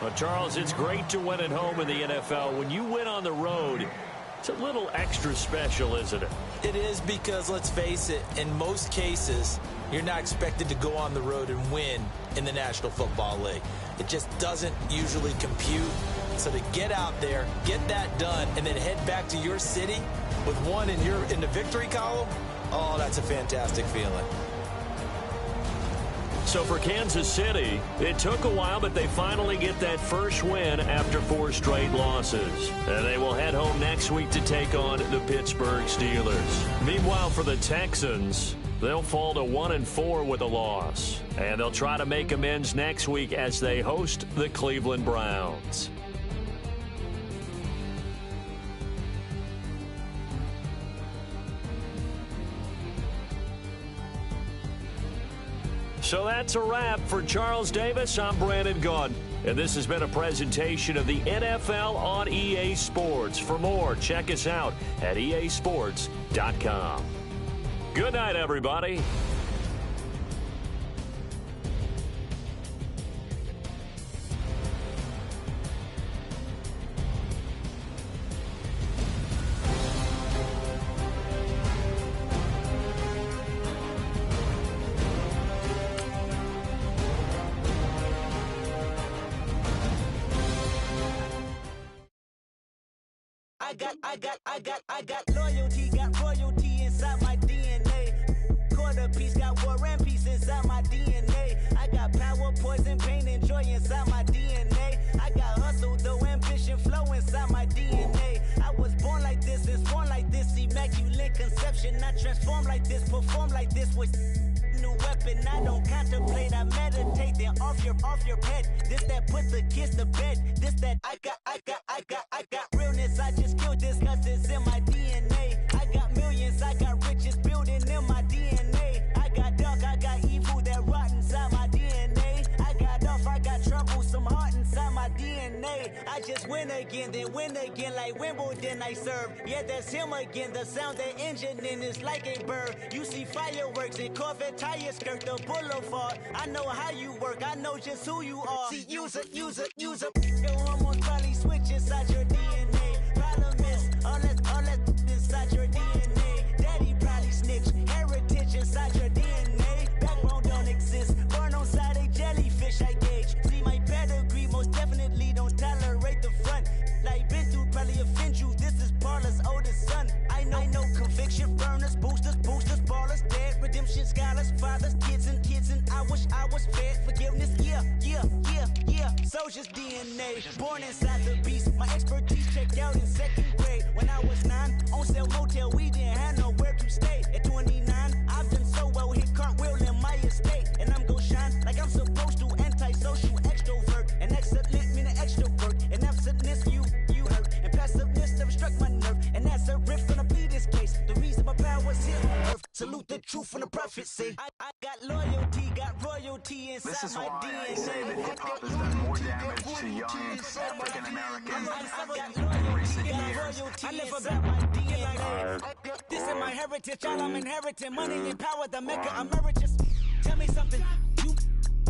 S3: Well, Charles, it's great to win at home in the NFL. When you win on the road, it's a little extra special, isn't it?
S4: It is because, let's face it, in most cases, you're not expected to go on the road and win in the National Football League. It just doesn't usually compute. So to get out there, get that done, and then head back to your city with one in the victory column, oh, that's a fantastic feeling.
S3: So for Kansas City, it took a while, but they finally get that first win after 4 straight losses. And they will head home next week to take on the Pittsburgh Steelers. Meanwhile, for the Texans, they'll fall to 1-4 with a loss. And they'll try to make amends next week as they host the Cleveland Browns. So that's a wrap. For Charles Davis, I'm Brandon Gaudin. And this has been a presentation of the NFL on EA Sports. For more, check us out at easports.com. Good night, everybody.
S8: got loyalty, got royalty inside my DNA. Quarter piece, got war and peace inside my DNA. I got power, poison, pain, and joy inside my DNA. I got hustle, though ambition, flow inside my DNA. I was born like this, and born like this, immaculate conception. I transform like this, perform like this with new weapon. I don't contemplate, I meditate. Then off your head. This that put the kids to bed. This that I got realness. I just killed this 'cause it's in my DNA. I got millions, I got riches building in my DNA. I got dark, I got evil that rot inside my DNA. I got off, I got trouble, some heart inside my DNA. I just win again, then win again like Wimbledon I serve. Yeah, that's him again. The sound that engine in is like a bird. You see fireworks and Corvette tires skirt the boulevard. I know how you work, I know just who you are. See, use a. Your hormones probably switch inside your DNA. Problem is, all that inside your DNA. Daddy probably snitch, heritage inside your DNA. Backbone don't exist, born on side a jellyfish I gauge. See my pedigree, most definitely don't tolerate the front. Like been through, probably offend you, this is Paula's oldest son. I know conviction, burners, boosters, ballers, dead, redemption, scholars, fathers, kids and I wish I was fed. Forgiveness, yeah. Soldier's DNA, born inside the beast. My expertise checked out in second grade. When I was 9, on sale motel, we didn't have nowhere to stay. At 29, I've done so well, hit cartwheel in my estate. And I'm gon' shine like I'm supposed to, antisocial extrovert. And excellent meaning extrovert. And absentness, you hurt. And passiveness never struck my nerve. And that's a riff gonna plead this case. The reason my power's here on earth. Salute the truth from the prophecy. I got loyalty, got royalty inside
S9: this is
S8: my
S9: why
S8: DNA.
S9: I say that hip-hop has done more damage to young African Americans in recent years.
S8: I live about my DNA. This is my heritage, all I'm inheriting. Money and power, the maker emeritus. Tell me something, you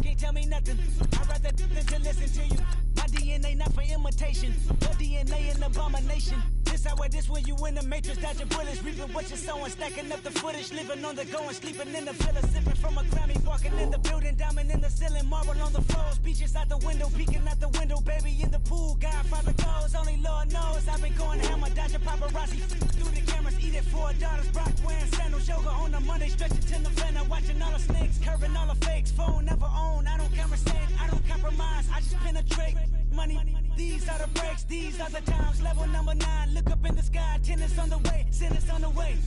S8: can't tell me nothing. I'd rather than to listen to you. My DNA not for imitation. Your DNA an abomination. This how this when you in the matrix, dodging bullets, reaping what you're sowing, stacking up the footage, living on the go and sleeping in the villa, sipping from a Grammy, walking in the building, diamond in the ceiling, marble on the floors, beaches out the window, peeking out the window, baby in the pool, Godfather goes, only Lord knows, I've been going hammer, dodging paparazzi, through the cameras, eating $4, Brock wearing sandals, yoga on a Monday, stretching to November, watching all the snakes, curving all the fakes, phone never own, I don't conversate, I don't compromise, I just penetrate, money, these are the breaks, these are the times, level number 9, look up in the sky, tennis on the way, sinners on the way,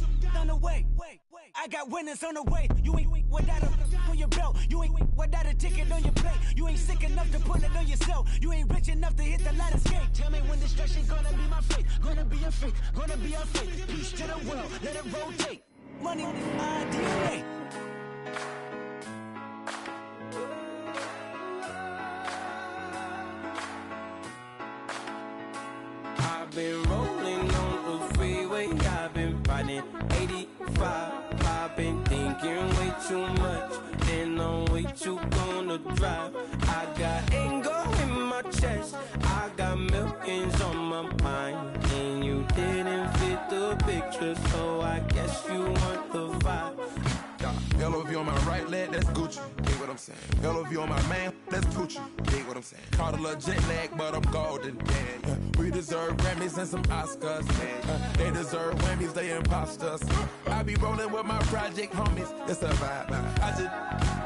S8: I got winners on the way, you ain't without a on your belt, you ain't without a ticket on your plate, you ain't sick enough to pull it on yourself, you ain't rich enough to hit the ladder skate, tell me when destruction gonna be my fate, gonna be a fate, gonna be a fate, peace to the world, let it rotate, money, DNA.
S10: I've been rolling on the freeway, I've been riding 85. I've been thinking way too much, and I'm way too gonna drive. I got anger in my chest, I got millions on my mind, and you didn't fit the picture, so I guess you want the vibe.
S11: LOV on my right leg, that's Gucci, dig what I'm saying. LOV on my man, that's Gucci, dig what I'm saying. Caught a little jet lag, but I'm golden, yeah. We deserve Grammys and some Oscars, they deserve Whammies, they imposters. I be rolling with my project homies, it's a vibe. I just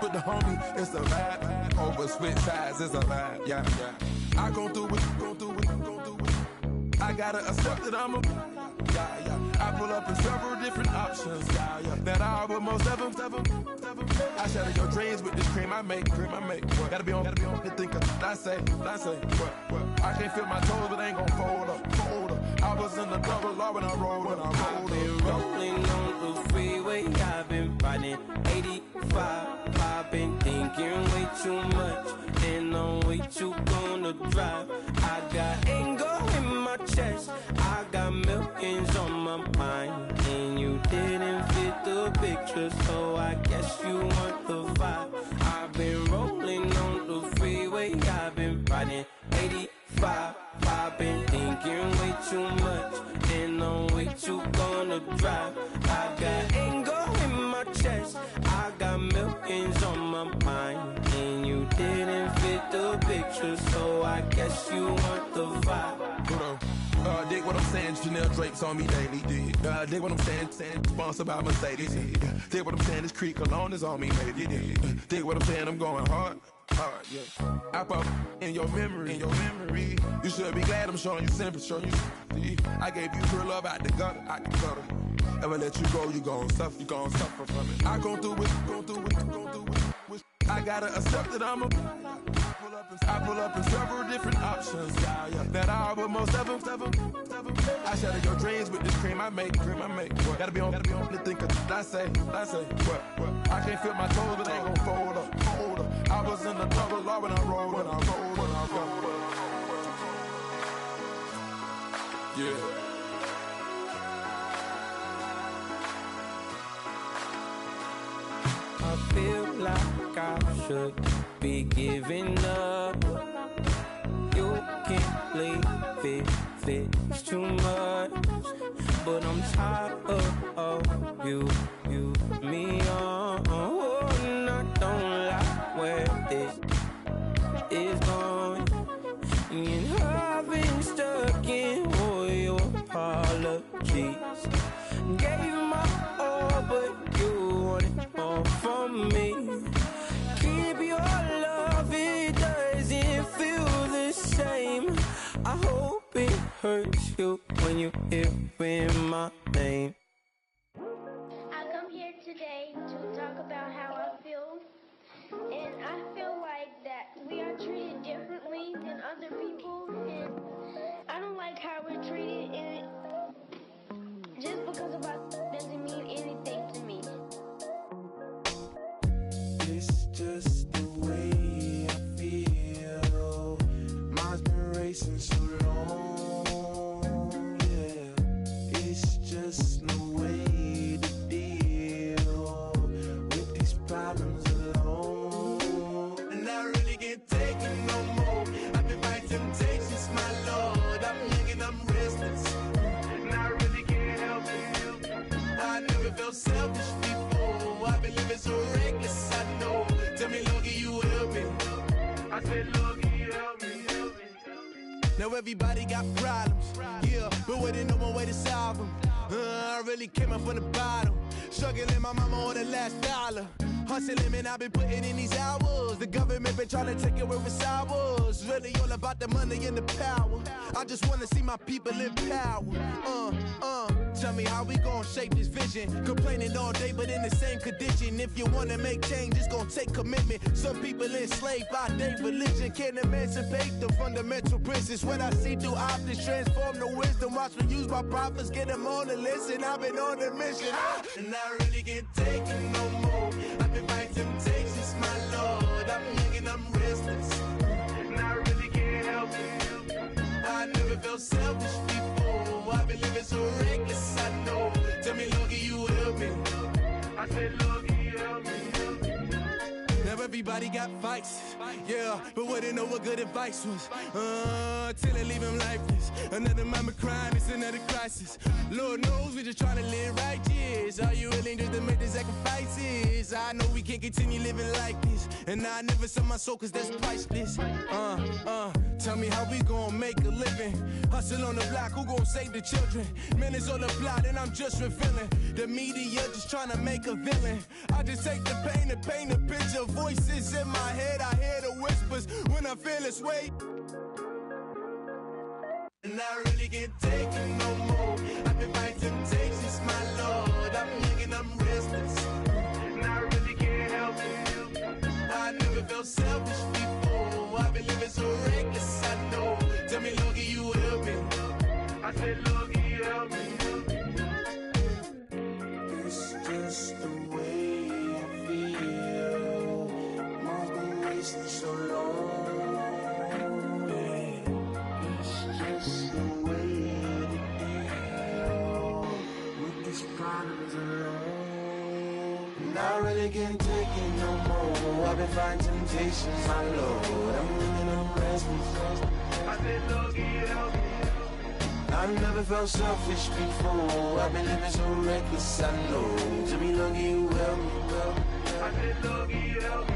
S11: put the homie, it's a vibe. Over switch sides, it's a vibe, yeah. I gon' do it, I gotta accept that I'm a, I pull up in several different options, that I will most ever. I shatter your dreams with this cream I make. Gotta be on the thinker. I say, what? I can't feel my toes, but ain't gon' fold up. I was in the double law when I rolled.
S10: I've been rolling on the freeway, I've been riding 85. I've been thinking way too much, and I'm way too gonna drive. I got anger in my chest, I got millions on my mind, and you didn't fit the picture, so I guess you want the vibe. I've been rolling on the freeway, I've been riding 85. I've been thinking way too much, and I'm way too gonna drive. I got anger in my chest, I got millions on my mind, and you didn't fit the picture, so I guess you want the vibe.
S11: Dig what I'm saying? Chanel drapes on me daily. Dig what I'm saying? Sponsored by Mercedes. Dig what I'm saying? This Creek cologne is on me, maybe. Dig what I'm saying? I'm going hard. Yeah. I pop in your memory. You should be glad I'm showing you sympathy. I gave you real love out the gutter. Ever let you go, you gon' suffer from it. I go through it. I gotta accept that I pull up in several different options. That I but most of them. I shatter your dreams with this cream I make. What? Gotta be on the thinker. I say. What? I can't feel my toes, but they gon' fold up. I was in the double law when I rolled. Yeah.
S10: I feel like I should be giving up. You can't leave it, it's too much. But I'm tired of you, me on. And I don't like where this is going. And I've been stuck in all your apologies. Gave my all, but you wanted more from me. Keep your love, it doesn't feel the same. I hope it hurts you when you hear my name.
S12: I come here today to talk about how I feel. And I feel like that we are treated differently than other people. And I don't like how we're treated, and just because of us doesn't mean anything to me.
S13: It's just the way I feel. Mine's been racing so long, yeah. It's just no way to deal with these problems alone. And I really can't take it no more. I've been fighting temptations, my Lord. I'm young and I'm restless, and I really can't help it. I never felt selfish before. I've been living so reckless, I know. Tell me, Logie, you help me. I said, Logie, you help me. Now everybody got problems, yeah, but we didn't know one way to solve them. I really came up from the bottom, struggling my mama on the last dollar. Hustling, man, I've been putting in these hours. The government been trying to take away what's ours. Really all about the money and the power. I just wanna see my people in power. Tell me how we gon' shape this vision. Complaining all day, but in the same condition. If you wanna make change, it's gon' take commitment. Some people enslaved by their religion can't emancipate the fundamental principles. What I see through optics transform the wisdom. Watch me use my prophets, get them on the list, and I've been on a mission. And I really can't take it no more. I've been fighting temptations, my Lord. I'm young and I'm restless, and I really can't help it. I never felt selfish before. I've been living so reckless, I know. Tell me, Logie, you help me. I said, Logie, you help me. Now everybody got fights, yeah, but wouldn't know what good advice was. Till they leave him lifeless. Another mama crying, it's another crisis. Lord knows we just trying to live righteous. Are you willing just to make the sacrifices? I know we can't continue living like this, and I never sell my soul cause that's priceless. Tell me how we gon' make a living. Hustle on the block, who gon' save the children? Minutes on the plot and I'm just revealing. The media just trying to make a villain. I just take the pain and paint a picture. Voices in my head, I hear the whispers when I feel this way. And I really can't take it no more. I've been fighting temptations, my Lord. I'm young and I'm restless, and I really can't help it. I never felt selfish before. I've been living so reckless, I know. Tell me, Logie, you help me. I said, Logie, you help me. It's just the way I feel. Mine's been racing so long. I really can't take it no more. I've been fighting temptations, my Lord. I'm living on restless. I said, Logie, help me. I've never felt selfish before. I've been living so reckless, I know. Tell me, Logie, you help me. I said, Logie, help me.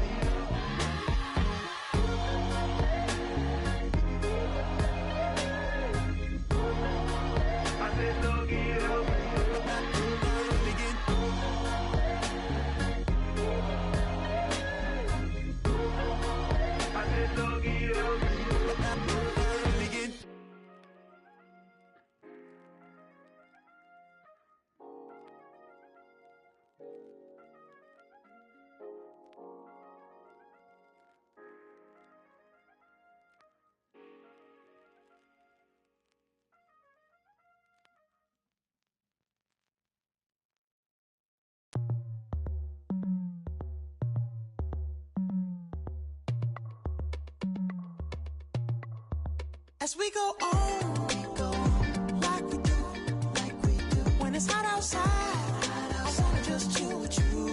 S13: As we go on, like we do. When it's hot outside, I wanna just chill with you.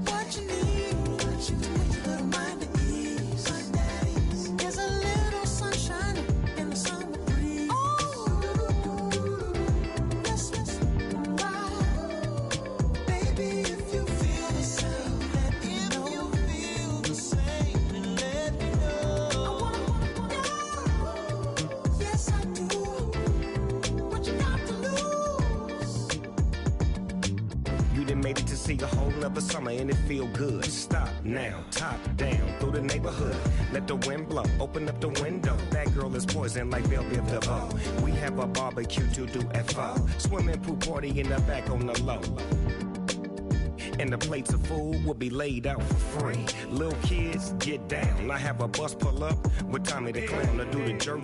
S13: What you need, a little mind at ease. There's a little sunshine in the summer breeze. Yes, right. Baby, if you feel the same, let me know. You feel the same, and let me know. I wanna go. Yes, I do. What you got to lose?
S14: You done made it to see a whole nother summer and it feel good. Stop now, top down through the neighborhood. Let the wind blow, open up the window. That girl is poison like Belleville DeVoe. We have a barbecue to do at 4. Swimming pool party in the back on the low. And the plates of food will be laid out for free. Little kids, get down. I have a bus pull up with Tommy the Clown to do the jerk.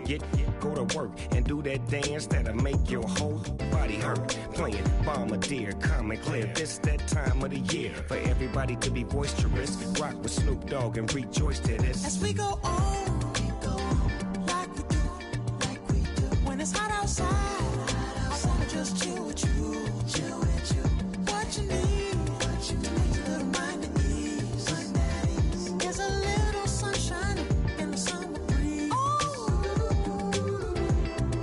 S14: Go to work and do that dance that'll make your whole body hurt. Playing Bombardier, calm and clear. This that time of the year for everybody to be boisterous. Rock with Snoop Dogg and rejoice to this.
S13: As we go on, like we do. When it's hot outside, I wanna just chill with you. What you need, a little mind at ease. There's a little sunshine in the summer breeze.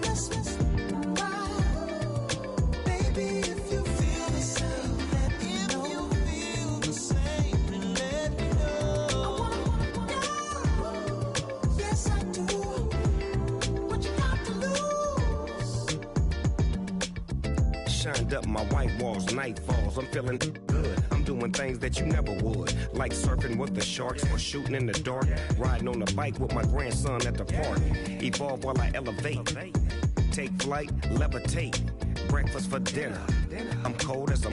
S13: Yes, right. Baby, if you feel the same, let me know. You feel the same, and let me know. I wanna go. Yes, I do. What you got to lose?
S14: Shined up my white walls, night falls. I'm feeling good. I'm doing things that you never would. Like surfing with the sharks or shooting in the dark. Riding on a bike with my grandson at the park. Evolve while I elevate. Take flight, levitate. Breakfast for dinner. I'm cold as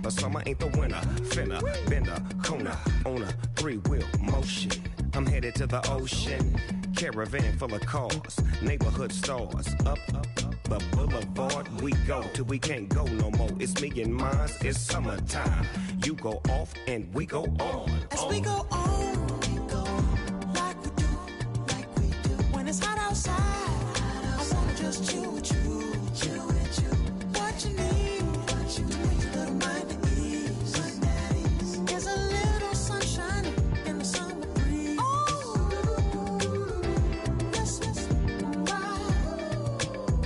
S14: but summer ain't the winter. Finna, bender, Kona, on a 3-wheel motion. I'm headed to the ocean. Caravan full of cars, neighborhood stars. Up the boulevard we go till we can't go no more. It's me and mine, it's summertime. You go off and we go on.
S13: As we go on, like we do. When it's hot outside, I wanna just chill with you. What you need, a little mind at ease. There's a little sunshine in the summer breeze. Yes, right.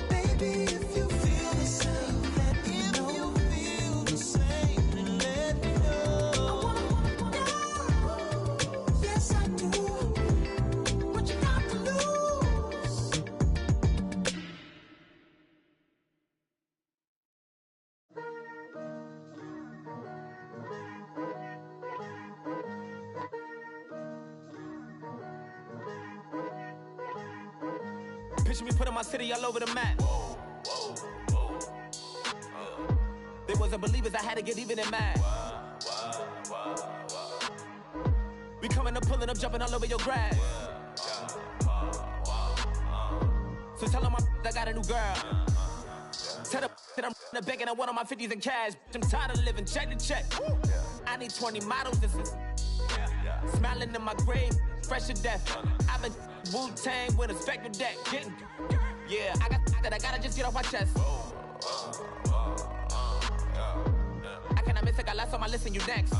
S13: Baby, if you feel the same, let me know. You feel the same, and let me know. I wanna go. Yes, I do. What you got to lose?
S15: Picture me putting my city all over the map. They wasn't believers, I had to get even and mad. We coming up, pulling up, jumping all over your grass. So tell them I got a new girl. Tell them that I'm in the bank and I want on my 50s in cash. I'm tired of living check to check. I need 20 models, this is smiling in my grave, fresh to death. I've been Wu-Tang with a spectral deck. Getting, yeah, I gotta just get off my chest. I cannot miss it, got last on my list and you next.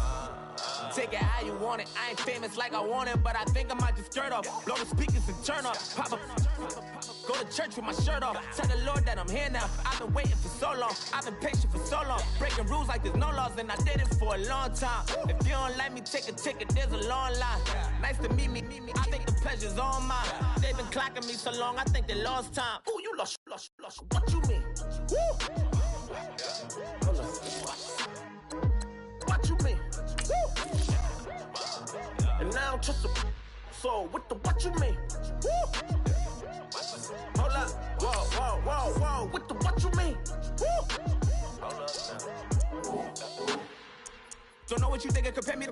S15: Take it how you want it. I ain't famous like I want it, but I think I might just skirt off. Blow the speakers and turn up. Pop up. Go to church with my shirt off. Tell the Lord that I'm here now. I've been waiting for so long. I've been patient for so long. Breaking rules like there's no laws, and I did it for a long time. If you don't like me, take a ticket. There's a long line. Nice to meet me. I think the pleasure's all mine. They've been clocking me so long, I think they lost time. Ooh, you lost. What you mean? Woo! Hold up. What you mean? Woo! And now I'm just a so what you mean? Woo! Hold up, whoa, what you mean? Woo! Hold up now. Don't know what you think it compare me to.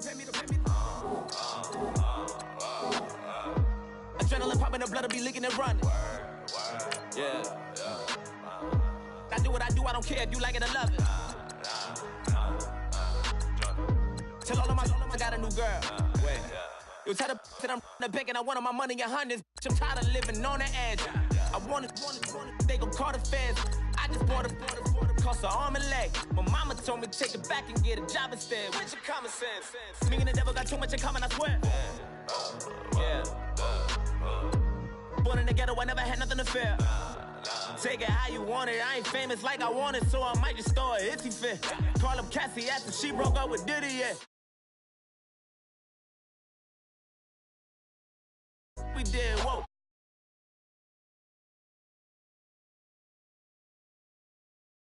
S15: Adrenaline popping, the blood will be leaking and running. Yeah. I do what I do, I don't care if you like it or love it. Tell all of my I got a new girl. Wait. You tell the that I'm the bank and I want all my money in hundreds. I'm tired of living on the edge. I want it, they gon' call the feds. I just bought a cost an arm and leg. My mama told me take it back and get a job instead. Where's your common sense? Me and the devil got too much in common, I swear. Yeah. Born in the ghetto, I never had nothing to fear. Take it how you want it. I ain't famous like I want it, so I might just throw it if he fit. Call up Cassie after she broke up with Diddy, yeah. We did, whoa.